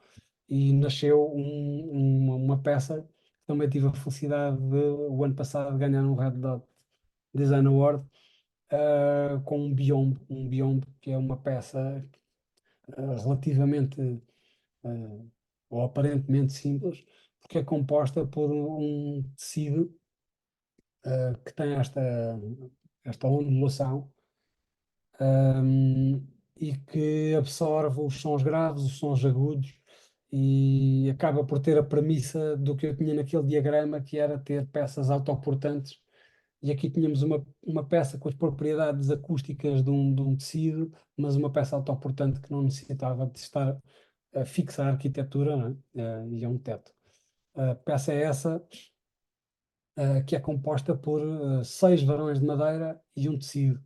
E nasceu uma peça que também tive a felicidade de, o ano passado, ganhar um Red Dot Design Award, com um biombo, que é uma peça relativamente ou aparentemente simples, porque é composta por um tecido que tem esta ondulação, e que absorve os sons graves, os sons agudos, e acaba por ter a premissa do que eu tinha naquele diagrama, que era ter peças autoportantes. E aqui tínhamos uma peça com as propriedades acústicas de um tecido, mas uma peça autoportante que não necessitava de estar a fixar a arquitetura, não é? E é um teto. A peça é essa, que é composta por 6 varões de madeira e um tecido,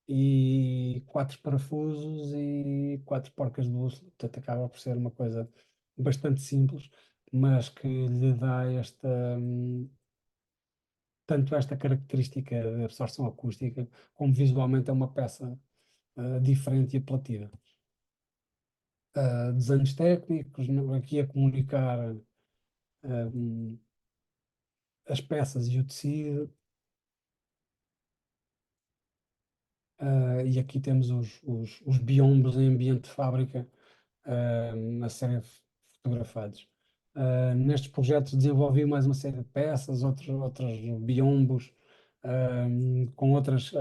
e 4 parafusos e 4 porcas de bússola. Portanto, acaba por ser uma coisa bastante simples, mas que lhe dá tanto esta característica de absorção acústica, como visualmente é uma peça diferente e apelativa. Desenhos técnicos, aqui a comunicar as peças e o tecido. E aqui temos os biombos em ambiente de fábrica a serem fotografados. Nestes projetos desenvolvi mais uma série de peças, outros biombos, com outras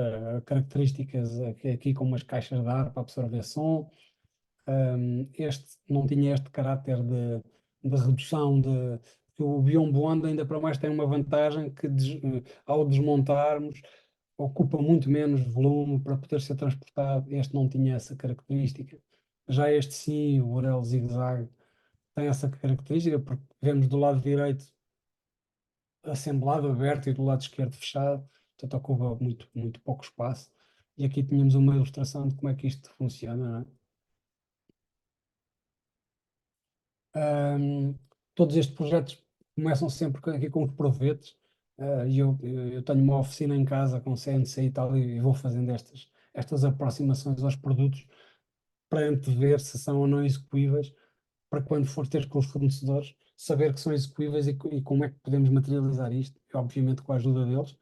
características, aqui com umas caixas de ar para absorver som. Este não tinha este caráter de redução que o biombo Onda ainda para mais tem uma vantagem que ao desmontarmos ocupa muito menos volume para poder ser transportado. Este não tinha essa característica. Já este sim, o Orel Zig-Zag, tem essa característica, porque vemos do lado direito assemblado, aberto, e do lado esquerdo fechado, portanto ocupa muito pouco espaço. E aqui tínhamos uma ilustração de como é que isto funciona, não é? Todos estes projetos começam sempre aqui com os provetos, e eu tenho uma oficina em casa com CNC e tal, e vou fazendo estas aproximações aos produtos para antever se são ou não execuíveis, para quando for ter com os fornecedores, saber que são execuíveis e como é que podemos materializar isto, e obviamente com a ajuda deles,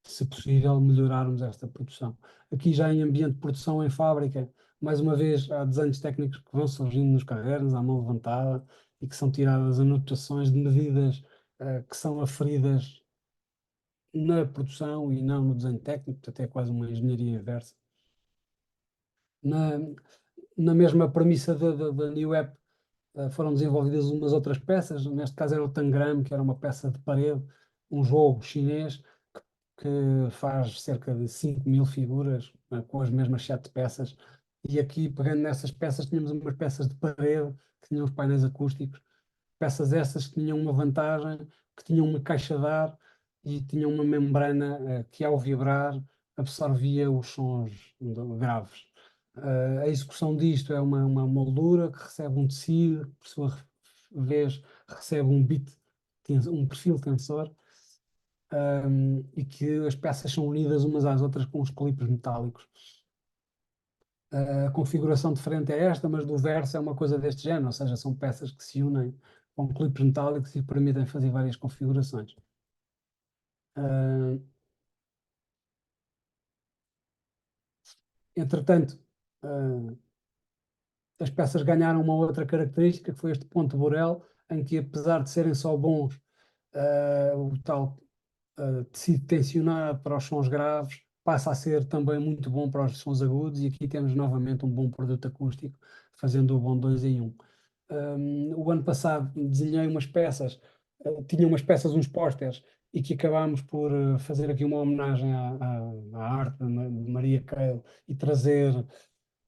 se possível, melhorarmos esta produção. Aqui já em ambiente de produção em fábrica, mais uma vez, há desenhos técnicos que vão surgindo nos cadernos, à mão levantada, e que são tiradas anotações de medidas que são aferidas na produção e não no desenho técnico, portanto é quase uma engenharia inversa. Na, na mesma premissa da New App, foram desenvolvidas umas outras peças, neste caso era o Tangram, que era uma peça de parede, um jogo chinês que faz cerca de 5.000 figuras, com as mesmas 7 peças, e aqui, pegando nessas peças, tínhamos umas peças de parede, que tinham os painéis acústicos, peças essas que tinham uma vantagem, que tinham uma caixa de ar e tinham uma membrana que, ao vibrar, absorvia os sons graves. A execução disto é uma moldura que recebe um tecido, por sua vez recebe um perfil tensor, e que as peças são unidas umas às outras com os clipes metálicos. A configuração diferente é esta, mas do verso é uma coisa deste género, ou seja, são peças que se unem com clipes metálicos e permitem fazer várias configurações. Entretanto, as peças ganharam uma outra característica, que foi este ponto Borel, em que, apesar de serem só bons, o tal tecido tensionado para os sons graves passa a ser também muito bom para os sons agudos, e aqui temos novamente um bom produto acústico, fazendo o bom 2 em 1. O ano passado desenhei umas peças, tinha umas peças, uns pósteres, e que acabámos por fazer aqui uma homenagem à arte de Maria Cale e trazer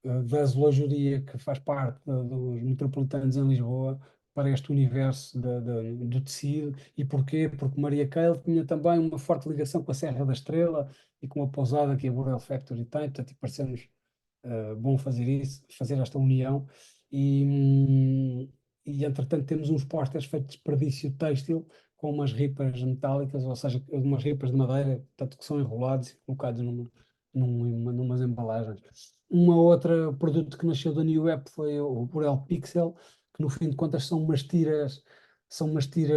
da Zoologia, que faz parte dos metropolitanos em Lisboa, para este universo do tecido. E porquê? Porque Maria Cale tinha também uma forte ligação com a Serra da Estrela e com a pousada que a Burel Factory tem, portanto, pareceu-nos bom fazer isso, fazer esta união. E entretanto temos uns pósteres feitos de desperdício têxtil com umas ripas metálicas, ou seja, umas ripas de madeira, portanto, que são enrolados e colocados numas embalagens. Uma outra produto que nasceu da New App foi o Burel Pixel, que no fim de contas são umas tiras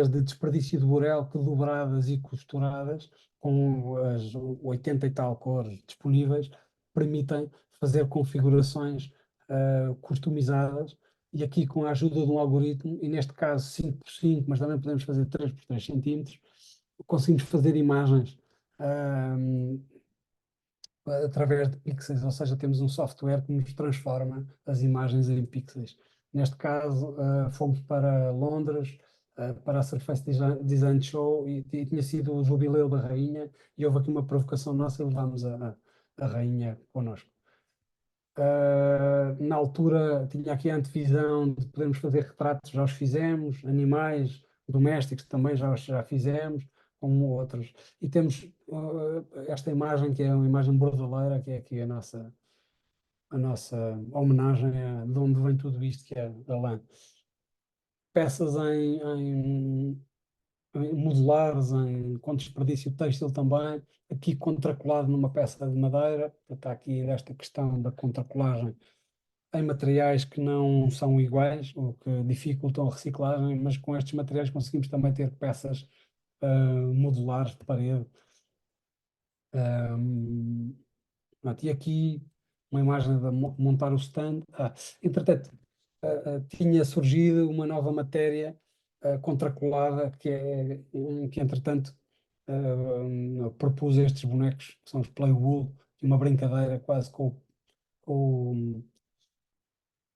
de desperdício de burel que, dobradas e costuradas, com as 80 e tal cores disponíveis, permitem fazer configurações customizadas, e aqui com a ajuda de um algoritmo, e neste caso 5x5, mas também podemos fazer 3x3 centímetros, conseguimos fazer imagens através de pixels, ou seja, temos um software que nos transforma as imagens em pixels. Neste caso, fomos para Londres, para a Surface Design Show, e tinha sido o jubileu da rainha, e houve aqui uma provocação nossa e levámos a rainha connosco. Na altura tinha aqui a antevisão de podermos fazer retratos, já os fizemos, animais domésticos também já fizemos, como outros. E temos esta imagem, que é uma imagem bordaleira, que é aqui a nossa homenagem de onde vem tudo isto, que é a lã. Peças em modulares, com desperdício têxtil também, aqui contracolado numa peça de madeira. Está aqui esta questão da contracolagem em materiais que não são iguais, o que dificultam a reciclagem, mas com estes materiais conseguimos também ter peças modulares de parede. Pronto, e aqui uma imagem de montar o stand. Entretanto, tinha surgido uma nova matéria contracolada que entretanto propus estes bonecos, que são os Playwool, e uma brincadeira quase com, com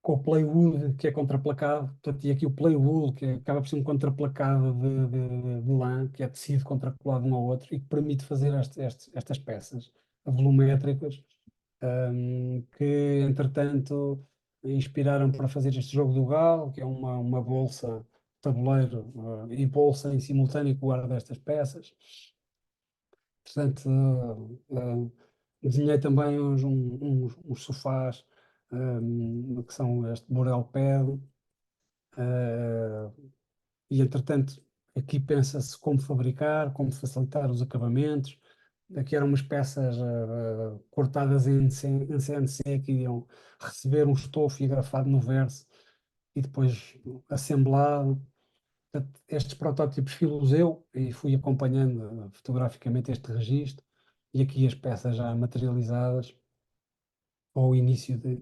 o Playwood, que é contraplacado. Portanto, e aqui o Playwool, que acaba por ser um contraplacado de lã, que é tecido contracolado um ao outro e que permite fazer estas peças volumétricas, que entretanto inspiraram para fazer este jogo do galo, que é uma bolsa, tabuleiro, e bolsa em simultâneo que guarda estas peças. Portanto, desenhei também uns sofás, que são este Burel Pad, e entretanto aqui pensa-se como fabricar, como facilitar os acabamentos. Aqui eram umas peças cortadas em CNC que iriam receber um estofo e grafado no verso e depois assemblado. Portanto, estes protótipos fiz eu e fui acompanhando fotograficamente este registro, e aqui as peças já materializadas ao início de.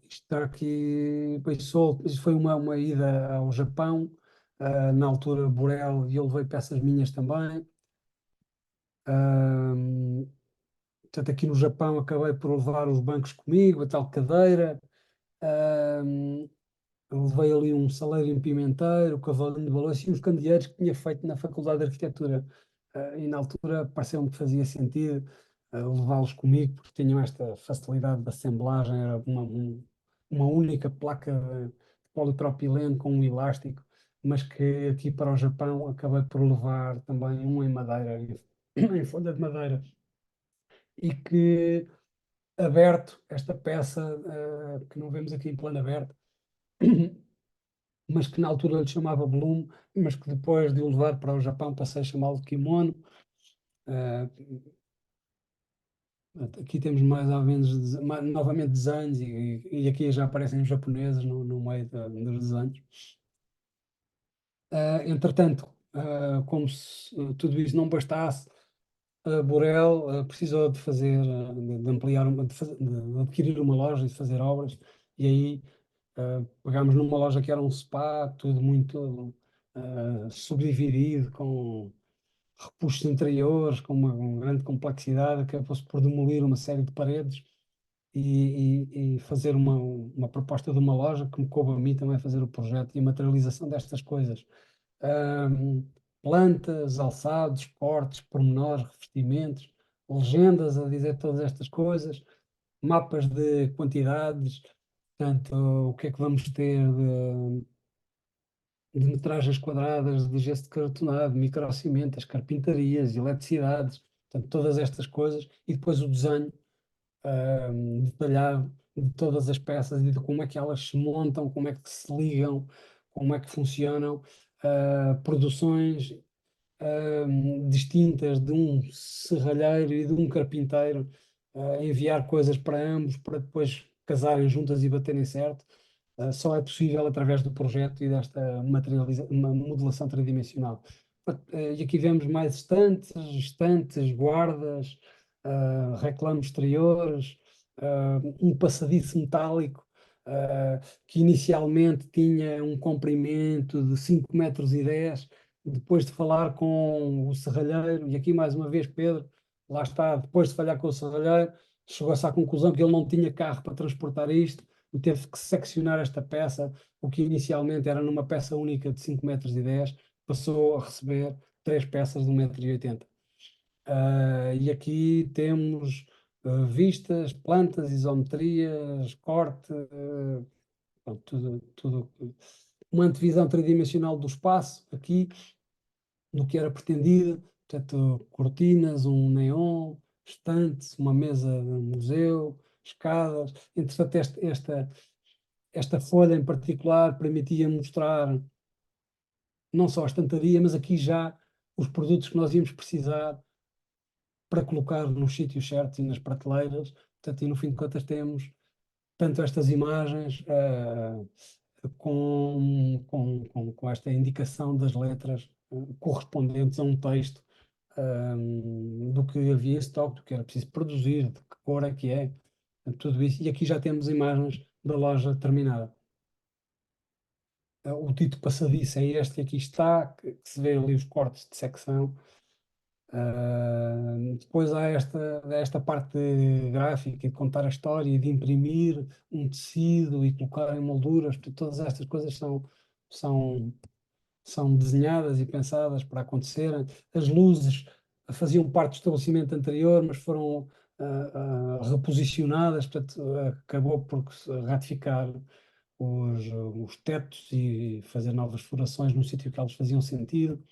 Isto aqui, pois, isto foi uma ida ao Japão, na altura Borel, e eu levei peças minhas também. Ahm, Portanto, aqui no Japão acabei por levar os bancos comigo, a tal cadeira. Ahm, Levei ali um saleiro pimenteiro, o cavalinho de balanço e uns candeeiros que tinha feito na Faculdade de Arquitetura. E na altura pareceu-me que fazia sentido levá-los comigo, porque tinham esta facilidade de assemblagem, era uma única placa de polipropileno com um elástico, mas que aqui para o Japão acabei por levar também um em madeira, em folha de madeira, e que aberto, esta peça, que não vemos aqui em plano aberto, mas que na altura lhe chamava Bloom, mas que depois de o levar para o Japão passei a chamá-lo de kimono. Eh, Aqui temos mais ou menos novamente desenhos, e aqui já aparecem os japoneses no meio dos desenhos. Entretanto, como se tudo isso não bastasse, a Borel precisou de fazer, de ampliar, de adquirir uma loja e de fazer obras, e aí pegámos numa loja que era um spa, tudo muito subdividido, com repuxos interiores, com uma grande complexidade, acabou-se por demolir uma série de paredes e fazer uma proposta de uma loja que me coube a mim também fazer o projeto e a materialização destas coisas. Ahm, Plantas, alçados, cortes, pormenores, revestimentos, legendas a dizer todas estas coisas, mapas de quantidades, portanto, o que é que vamos ter de metragens quadradas, de gesso de cartonado, microcimento, as carpintarias, eletricidades, portanto, todas estas coisas, e depois o desenho detalhado de todas as peças e de como é que elas se montam, como é que se ligam, como é que funcionam, produções distintas de um serralheiro e de um carpinteiro, enviar coisas para ambos para depois casarem juntas e baterem certo. Só é possível através do projeto e desta uma modelação tridimensional. E aqui vemos mais estantes, guardas, reclames exteriores, um passadiço metálico, que inicialmente tinha um comprimento de 5,10 m. Depois de falar com o serralheiro, e aqui mais uma vez Pedro, lá está, depois de falhar com o serralheiro, chegou-se à conclusão que ele não tinha carro para transportar isto, e teve que seccionar esta peça, o que inicialmente era numa peça única de 5,10 m, passou a receber 3 peças de 1,80 m. E aqui temos vistas, plantas, isometrias, corte, pronto, tudo. Uma antevisão tridimensional do espaço, aqui, do que era pretendido, portanto, cortinas, um neon, estantes, uma mesa de museu, escadas. Entretanto, esta folha em particular permitia mostrar não só a estante, mas aqui já os produtos que nós íamos precisar para colocar nos sítios certos e nas prateleiras. Portanto, e no fim de contas temos tanto estas imagens com esta indicação das letras correspondentes a um texto do que havia em estoque, do que era preciso produzir, de que cor é que é, tudo isso. E aqui já temos imagens da loja terminada. O título passadiço é este que aqui está, que se vê ali os cortes de secção. Depois há esta parte gráfica de contar a história e de imprimir um tecido e colocar em molduras. Todas estas coisas são, são desenhadas e pensadas para acontecerem. As luzes faziam parte do estabelecimento anterior, mas foram reposicionadas, portanto, acabou por se ratificar os tetos e fazer novas furações no sítio que elas faziam sentido.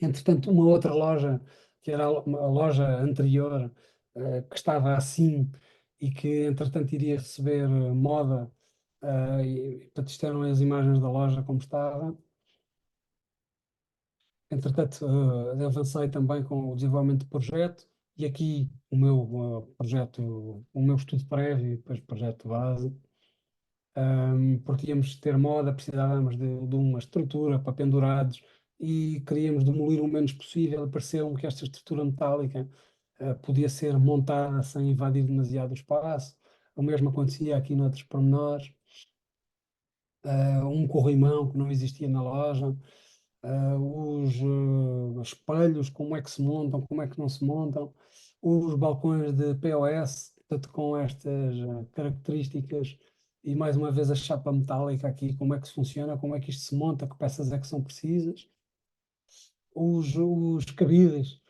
Entretanto, uma outra loja, que era a loja anterior, que estava assim e que, entretanto, iria receber moda, portanto, isto eram as imagens da loja como estava. Entretanto, avancei também com o desenvolvimento do projeto e aqui o meu projeto, o meu estudo prévio e depois projeto base. Porque íamos ter moda, precisávamos de uma estrutura para pendurados e queríamos demolir o menos possível. Pareceu-me que esta estrutura metálica podia ser montada sem invadir demasiado o espaço. O mesmo acontecia aqui noutros pormenores. Um corrimão que não existia na loja. Os espelhos, como é que se montam, como é que não se montam. Os balcões de POS, portanto, com estas características e mais uma vez a chapa metálica aqui, como é que funciona, como é que isto se monta, que peças é que são precisas. Os cabides,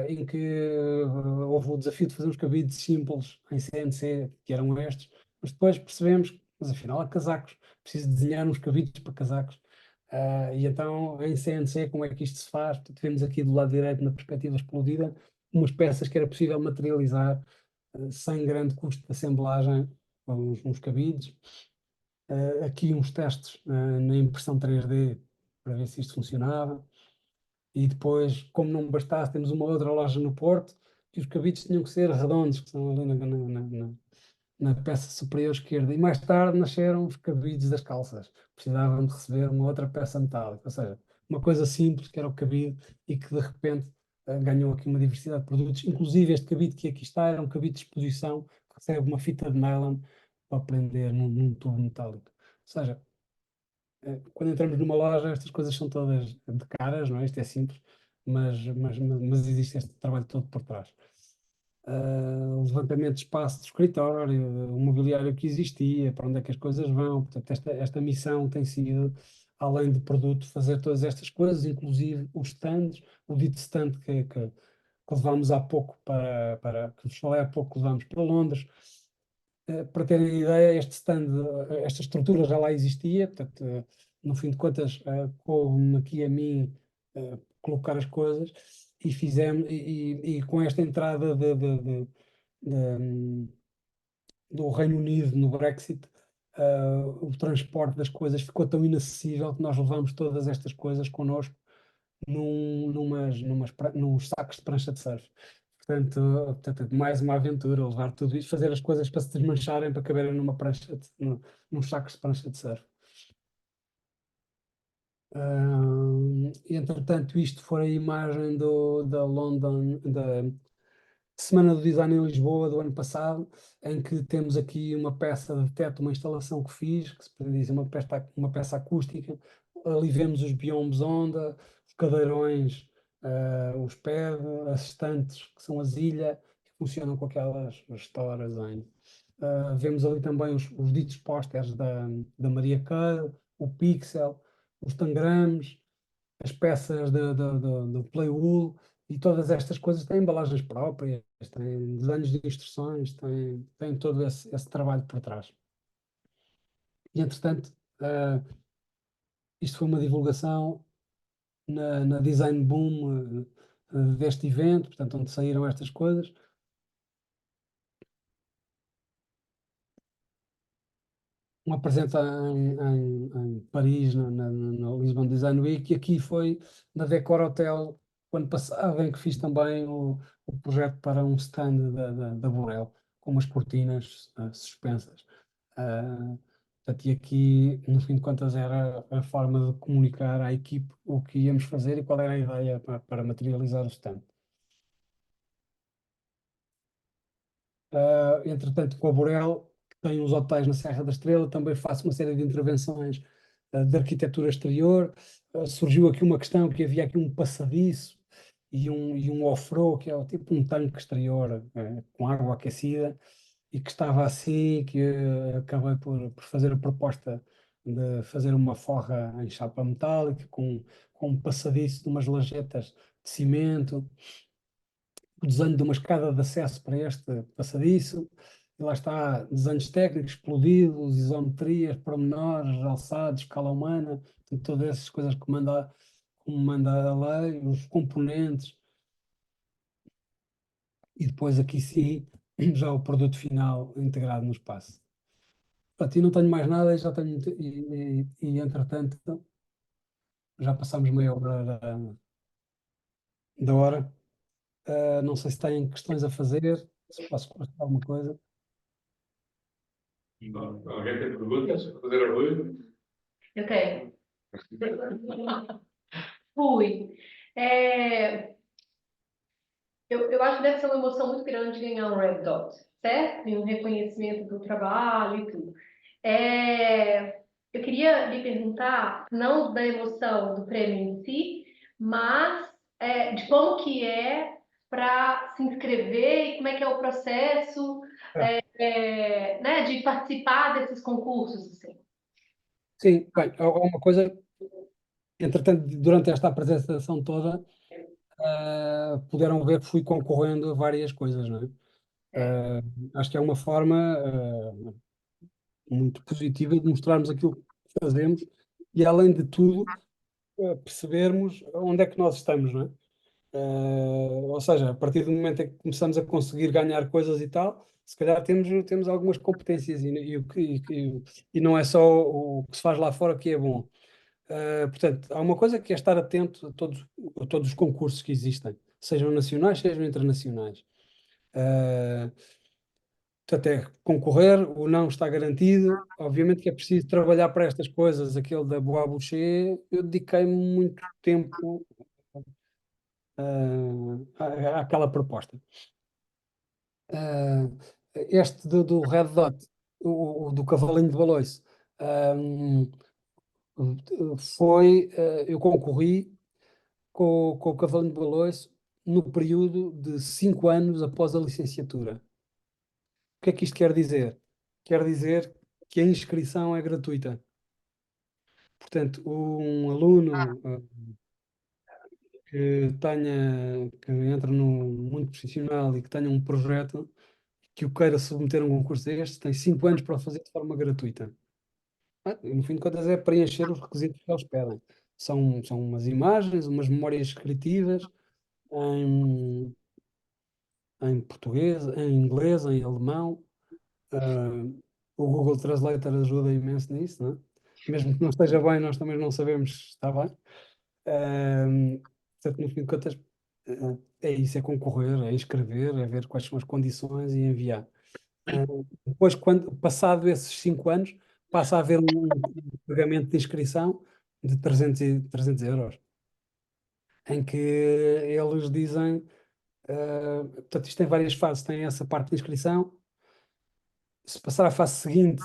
em que houve o desafio de fazer uns cabides simples em CNC, que eram estes, mas depois percebemos que, mas afinal há casacos, preciso desenhar uns cabides para casacos. E então em CNC como é que isto se faz? Portanto, vemos aqui do lado direito na perspectiva explodida umas peças que era possível materializar sem grande custo de assemblagem, uns cabides. Aqui uns testes na impressão 3D para ver se isto funcionava. E depois, como não bastasse, temos uma outra loja no Porto que os cabides tinham que ser redondos, que são ali na peça superior esquerda. E mais tarde nasceram os cabides das calças. Precisavam de receber uma outra peça metálica. Ou seja, uma coisa simples que era o cabide e que de repente ganhou aqui uma diversidade de produtos. Inclusive este cabide que aqui está era um cabide de exposição que recebe uma fita de nylon para prender num tubo metálico. Ou seja, quando entramos numa loja, estas coisas são todas de caras, não é? Isto é simples, mas existe este trabalho todo por trás. O levantamento de espaço de escritório, o mobiliário que existia, para onde é que as coisas vão. Portanto, esta missão tem sido, além de produto, fazer todas estas coisas, inclusive os stands, o dito stand que levámos há pouco que vos falei há pouco, que levámos para Londres. Para terem ideia, este stand, esta estrutura já lá existia, portanto, no fim de contas, coube-me aqui a mim colocar as coisas e fizemos, e com esta entrada do Reino Unido no Brexit, o transporte das coisas ficou tão inacessível que nós levamos todas estas coisas connosco nos sacos de prancha de surf. Portanto, mais uma aventura, levar tudo isto, fazer as coisas para se desmancharem, para caberem numa prancha, num sacos de prancha de surf. Entretanto, isto foi a imagem da London, da Semana do Design em Lisboa do ano passado, em que temos aqui uma peça de teto, uma instalação que fiz, que se pode dizer uma peça acústica. Ali vemos os biombos onda, os cadeirões, os pad, as estantes, que são as ilhas, que funcionam com aquelas estoras em. Vemos ali também os ditos pósteres da Maria Cale, o Pixel, os tangrams, as peças do Playwool, e todas estas coisas têm embalagens próprias, têm desenhos de instruções, têm todo esse trabalho por trás. E, entretanto, isto foi uma divulgação na Design Boom deste evento, portanto, onde saíram estas coisas. Uma presença em Paris, na Lisbon Design Week, e aqui foi na Decor Hotel, o ano passado, em que fiz também o projeto para um stand da Burel, com umas cortinas suspensas. Portanto, e aqui, no fim de contas, era a forma de comunicar à equipe o que íamos fazer e qual era a ideia para materializar o stand. Entretanto, com a Borel, que tem os hotéis na Serra da Estrela, também faço uma série de intervenções de arquitetura exterior. Surgiu aqui uma questão que havia aqui um passadiço e um off-road, que é tipo um tanque exterior com água aquecida, e que estava assim, que acabei por fazer a proposta de fazer uma forra em chapa metálica com um passadiço de umas lajetas de cimento, o desenho de uma escada de acesso para este passadiço, e lá está, desenhos técnicos, explodidos, isometrias, pormenores, alçados, escala humana, portanto, todas essas coisas como manda a lei, os componentes, e depois aqui sim, já o produto final integrado no espaço. Portanto, e não tenho mais nada, e já tenho, entretanto, já passamos meia hora da hora. Não sei se têm questões a fazer, se posso esclarecer alguma coisa. Alguém tem perguntas para fazer ao Rui? Eu tenho. Fui. É, eu acho que deve ser uma emoção muito grande ganhar um Red Dot, certo? E um reconhecimento do trabalho e tudo. Eu queria lhe perguntar, não da emoção do prêmio em si, mas de como que é para se inscrever e como é que é o processo, né, de participar desses concursos, assim. Sim, bem, há uma coisa, entretanto, durante esta apresentação toda, puderam ver que fui concorrendo a várias coisas, não é? Acho que é uma forma muito positiva de mostrarmos aquilo que fazemos e, além de tudo, percebermos onde é que nós estamos, não é? Ou seja, a partir do momento em que começamos a conseguir ganhar coisas e tal, se calhar temos algumas competências e não é só o que se faz lá fora que é bom. Portanto, há uma coisa que é estar atento a todos os concursos que existem, sejam nacionais, sejam internacionais. Uh, Portanto, é concorrer, o não está garantido. Obviamente que é preciso trabalhar para estas coisas. Aquele da Boa Boucher, eu dediquei muito tempo àquela proposta. Uh, Este do Red Dot, o do Cavalinho de Baloiço, eu concorri com o Cavalinho de Baloiço no período de 5 anos após a licenciatura. O que é que isto quer dizer? Quer dizer que a inscrição é gratuita. Portanto, um aluno que entra no mundo profissional e que tenha um projeto que o queira submeter a um concurso deste, tem 5 anos para o fazer de forma gratuita. E no fim de contas é preencher os requisitos que eles pedem. São umas imagens, umas memórias descritivas em, em português, em inglês, em alemão. Ah, o Google Translator ajuda imenso nisso, não é? Mesmo que não esteja bem, nós também não sabemos se está bem. Portanto, no fim de contas, é isso, é concorrer, é escrever, é ver quais são as condições e enviar. Depois, passado esses 5 anos, passa a haver um pagamento de inscrição de 300 euros, em que eles dizem, portanto, isto tem várias fases, tem essa parte de inscrição. Se passar à fase seguinte,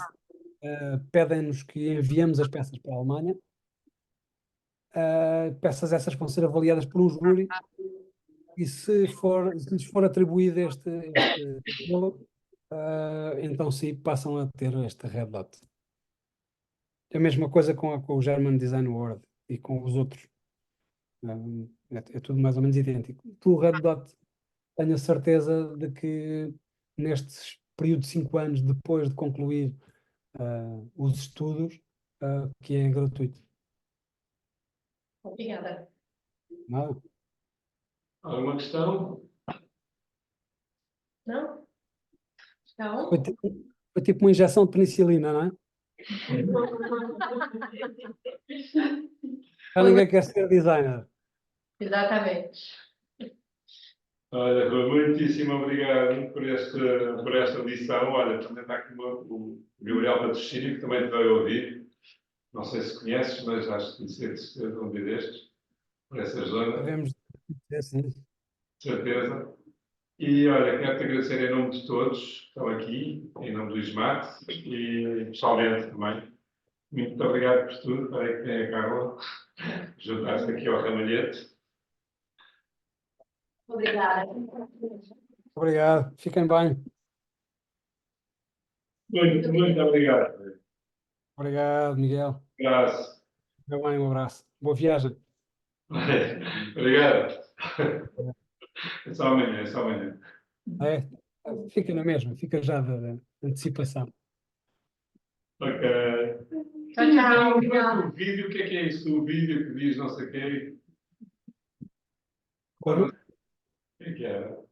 pedem-nos que enviemos as peças para a Alemanha. Peças essas vão ser avaliadas por um júri e se lhes for atribuído este valor, então sim, passam a ter este Red Dot. É a mesma coisa com o German Design Award e com os outros. É tudo mais ou menos idêntico. O Red Dot, tenho a certeza de que nestes período de 5 anos depois de concluir os estudos, que é gratuito. Obrigada. Nada. Alguma questão? Não? Então, Foi tipo uma injeção de penicilina, não é? Já ninguém quer ser designer. exatamente. Olha, Rui, muitíssimo obrigado por esta lição. Olha, também está aqui o Gabriel Patrocínio, que também te vai ouvir. Não sei se conheces, mas acho que conheces um dia destes, por essa zona, Devemos dizer assim. de certeza. E olha, quero-te agradecer em nome de todos que estão aqui, em nome do Ismate e pessoalmente também. Muito obrigado por tudo. Espera aí que tem a Carla, juntar-se aqui ao ramalhete. Obrigada. Obrigado. Fiquem bem. Muito obrigado. Obrigado, Miguel. Graças. Fica bem, um abraço. Boa viagem. Obrigado. É só amanhã, é só amanhã. É, fica na mesma, fica já da antecipação. Ok. Tchau, tchau. O vídeo, o que é isso? O vídeo que diz não sei o quê. Como? O que é que era?